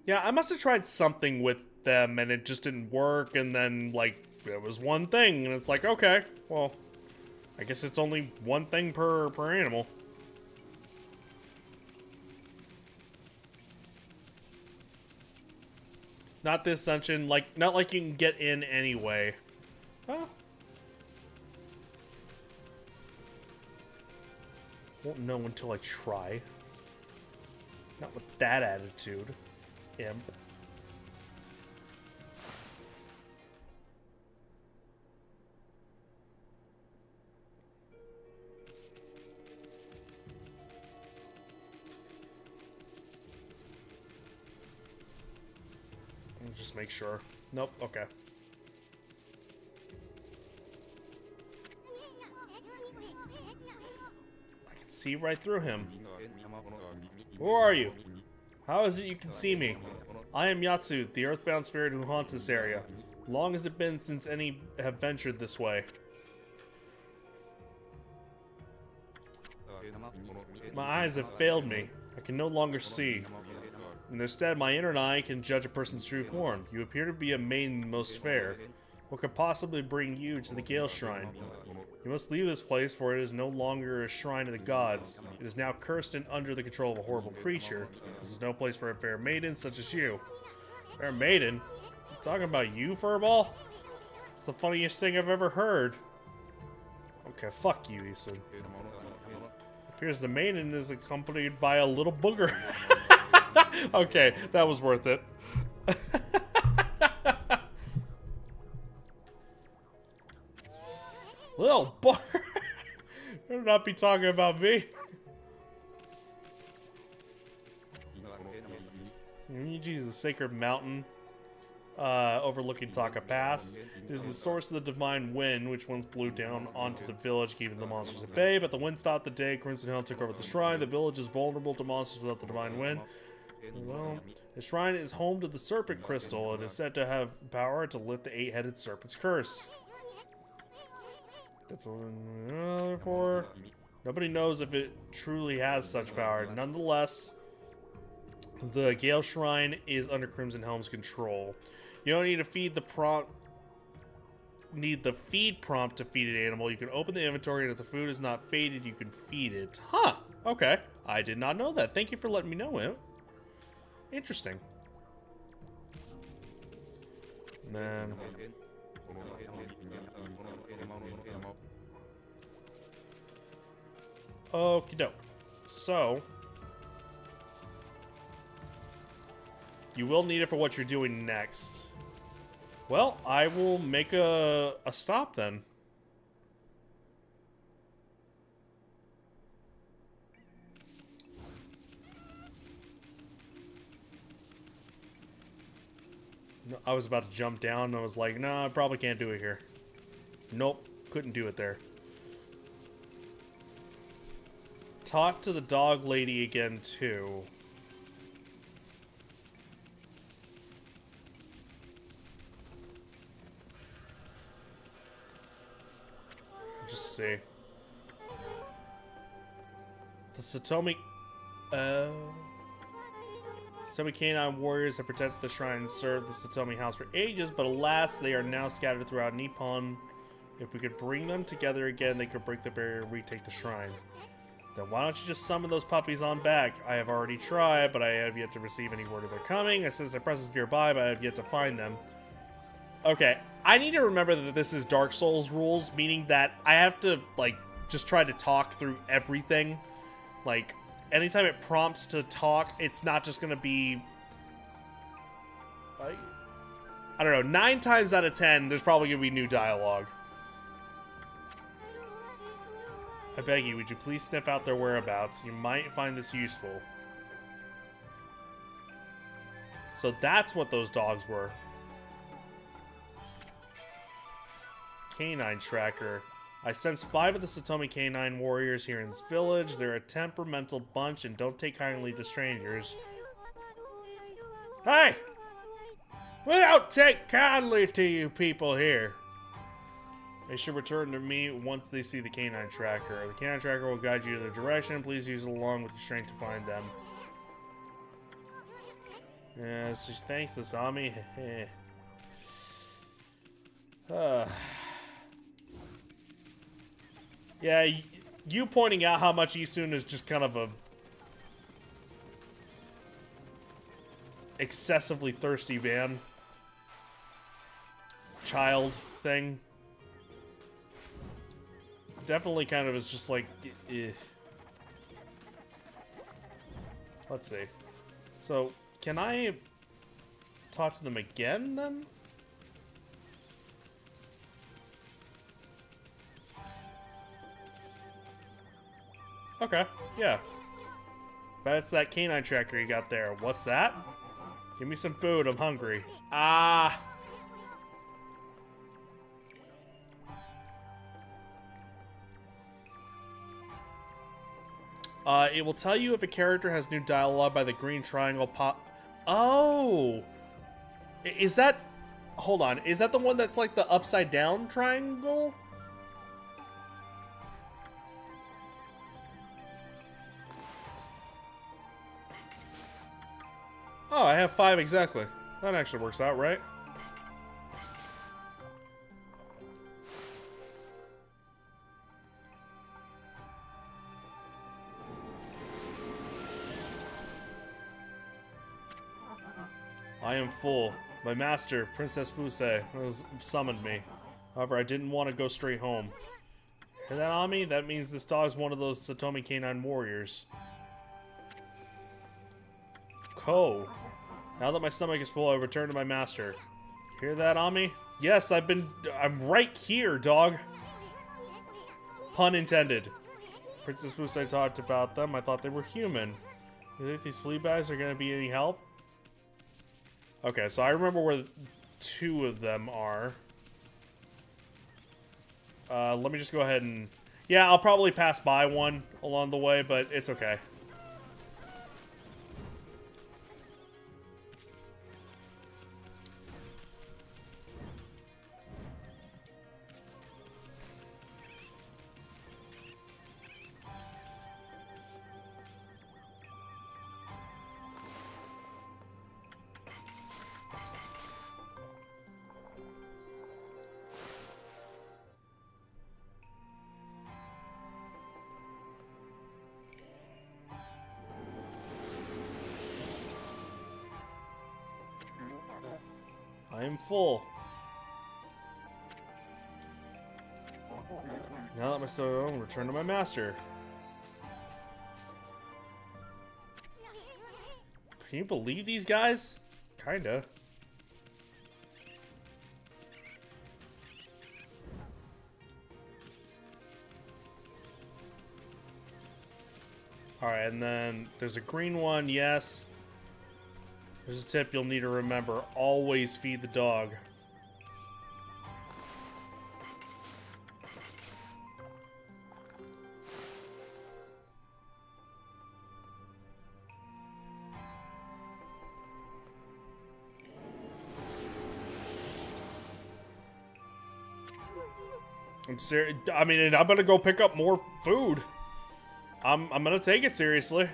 I must have tried something with them and it just didn't work. And then, like, it was one thing. And it's like, okay, well, I guess it's only one thing per animal. Not this dungeon, like, not like you can get in anyway. Huh? Won't know until I try. Not with that attitude, imp. Just make sure. Nope, okay. I can see right through him. Who are you? How is it you can see me? I am Yatsu, the earthbound spirit who haunts this area. Long has it been since any have ventured this way? My eyes have failed me. I can no longer see. Instead, my inner eye can judge a person's true form. You appear to be a maiden most fair. What could possibly bring you to the Gale Shrine? You must leave this place, for it is no longer a shrine of the gods. It is now cursed and under the control of a horrible creature. This is no place for a fair maiden such as you. Fair maiden? You talking about you, Furball? It's the funniest thing I've ever heard. Okay, fuck you, Isun. It appears the maiden is accompanied by a little booger. Okay, that was worth it. Little booger. Better not be talking about me. Niji is a sacred mountain overlooking Taka Pass. It is the source of the divine wind, which once blew down onto the village, keeping the monsters at bay. But the wind stopped the day Crimson Hill took over the shrine. The village is vulnerable to monsters without the divine wind. Well, the shrine is home to the serpent crystal. It is said to have power to lift the eight-headed serpent's curse. That's what I'm for. Nobody knows if it truly has such power. Nonetheless, the Gale Shrine is under Crimson Helm's control. You don't need to feed the prompt. Need the feed prompt to feed an animal. You can open the inventory, and if the food is not faded, you can feed it. Huh. Okay. I did not know that. Thank you for letting me know, Imp. Interesting. And then... Okie doke. So... you will need it for what you're doing next. Well, I will make a stop then. No, I was about to jump down and I was like, no, I probably can't do it here. Nope, couldn't do it there. Talk to the dog lady again, too. Just see. The Satomi... Satomi canine warriors have protected the shrine and served the Satomi house for ages, but alas, they are now scattered throughout Nippon. If we could bring them together again, they could break the barrier and retake the shrine. Then why don't you just summon those puppies on back? I have already tried, but I have yet to receive any word of their coming. I said I press nearby, but I have yet to find them. Okay, I need to remember that this is Dark Souls rules, meaning that I have to, like, just try to talk through everything. Like, anytime it prompts to talk, it's not just gonna be... like, I don't know, 9 times out of 10, there's probably gonna be new dialogue. I beg you, would you please sniff out their whereabouts? You might find this useful. So that's what those dogs were. Canine tracker. I sense 5 of the Satomi canine warriors here in this village. They're a temperamental bunch and don't take kindly to strangers. Hey! We don't take kindly to you people here. They should return to me once they see the canine tracker. The canine tracker will guide you to the direction. Please use it along with your strength to find them. Yes, thanks, Asami. Yeah, you pointing out how much Isun is just kind of a excessively thirsty man. Child thing. Definitely kind of is just like... Let's see. So, can I talk to them again, then? Okay, yeah. That's that canine tracker you got there. What's that? Give me some food, I'm hungry. Ah! It will tell you if a character has new dialogue by the green triangle pop... Oh! Is that... Hold on. Is that the one that's like the upside down triangle? Oh, I have 5 exactly. That actually works out, right? I am full. My master, Princess Buse, has summoned me. However, I didn't want to go straight home. Hear that, Ami? That means this dog's one of those Satomi Canine warriors. Ko. Now that my stomach is full, I return to my master. Hear that, Ami? Yes, I'm right here, dog. Pun intended. Princess Buse talked about them. I thought they were human. You think these flea bags are going to be any help? Okay, so I remember where 2 of them are. Let me just go ahead and... Yeah, I'll probably pass by one along the way, but it's okay. I am full. Now that my stomach, I'll return to my master. Can you believe these guys? Kinda. Alright, and then there's a green one, yes. There's a tip you'll need to remember. Always feed the dog. I'm serious. I mean, I'm gonna go pick up more food. I'm gonna take it seriously.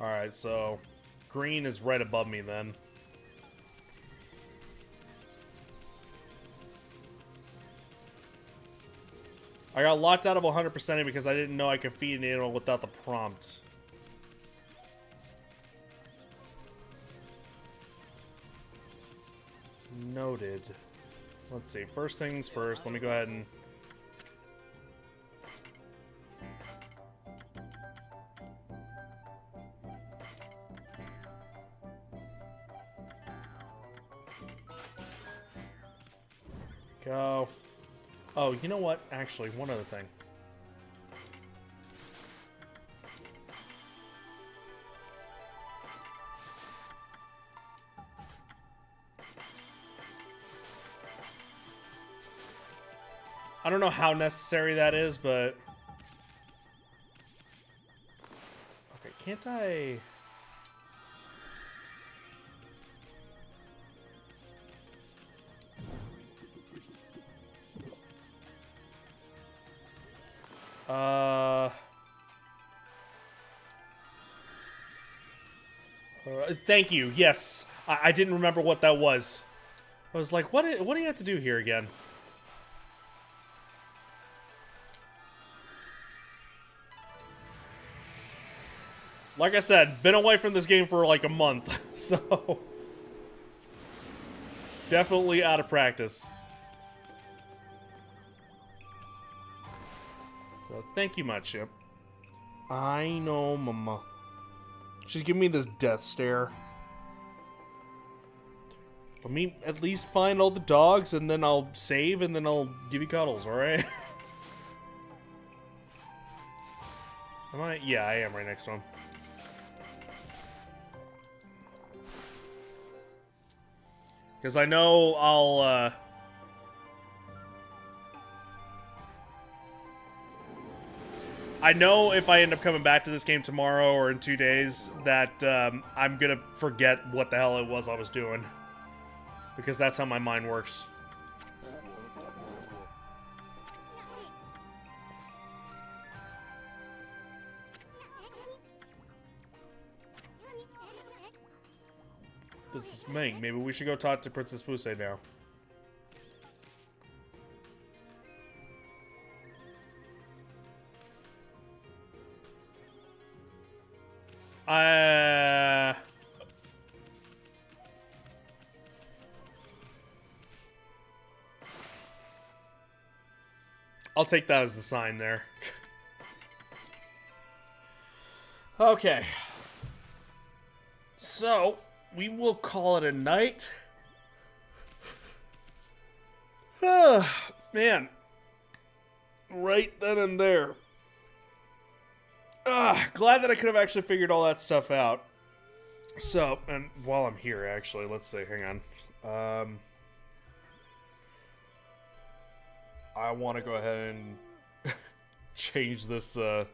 Alright, so green is right above me then. I got locked out of 100% because I didn't know I could feed an animal without the prompt. Noted. Let's see. First things first. Let me go ahead and... Go. Oh, you know what? Actually, one other thing. I don't know how necessary that is, but... Okay, can't I... Thank you. Yes, I didn't remember what that was. I was like, what do you have to do here again? Like I said, been away from this game for like a month, so definitely out of practice. So thank you much, Chip. I know, Mama. She's giving me this death stare. Let me at least find all the dogs, and then I'll save, and then I'll give you cuddles, alright? Am I? Yeah, I am right next to him. Because I know I'll, I know if I end up coming back to this game tomorrow or in 2 days that I'm gonna forget what the hell it was I was doing. Because that's how my mind works. This is Ming. Maybe we should go talk to Princess Fusei now. I'll take that as the sign there. Okay. So, we will call it a night. Man. Right then and there. Glad that I could have actually figured all that stuff out. So, and while I'm here, actually, let's see, hang on. I want to go ahead and change this, freaking...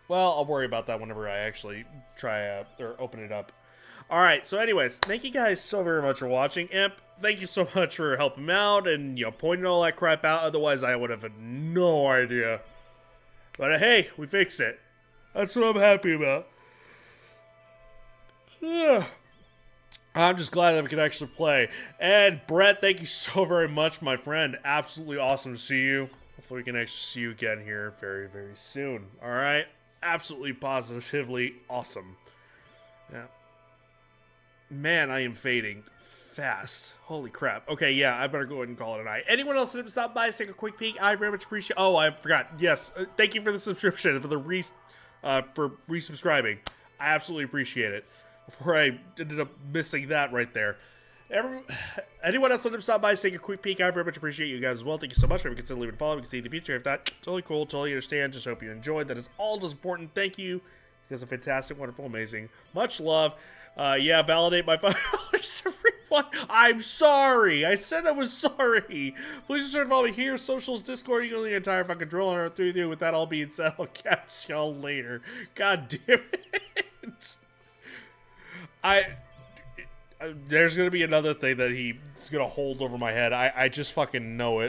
Well, I'll worry about that whenever I actually try or open it up. Alright, so anyways, thank you guys so very much for watching. Imp, thank you so much for helping me out and, you know, pointing all that crap out. Otherwise, I would have had no idea. But hey, we fixed it. That's what I'm happy about. I'm just glad that we could actually play. And Brett, thank you so very much, my friend. Absolutely awesome to see you. Hopefully we can actually see you again here very, very soon. Alright? Absolutely positively awesome. Yeah. Man, I am fading fast. Holy crap. Okay, yeah, I better go ahead and call it a night. Anyone else that stop by, take a quick peek? I very much appreciate. Oh, I forgot. Yes, thank you for the subscription, for the resubscribing. I absolutely appreciate it. Before I ended up missing that right there. Anyone else that stop by, take a quick peek? I very much appreciate you guys as well. Thank you so much. Maybe consider leaving a follow. We can see you in the future. If not, totally cool. Totally understand. Just hope you enjoyed. That is all just important. Thank you. You guys are fantastic, wonderful, amazing. Much love. Yeah, validate my $5 everyone. I'm sorry. I said I was sorry. Please return to follow me here. Socials, Discord, you know the entire fucking drill on Earth 3 with that all being said, I'll catch y'all later. God damn it. There's gonna be another thing that he's gonna hold over my head. I just fucking know it.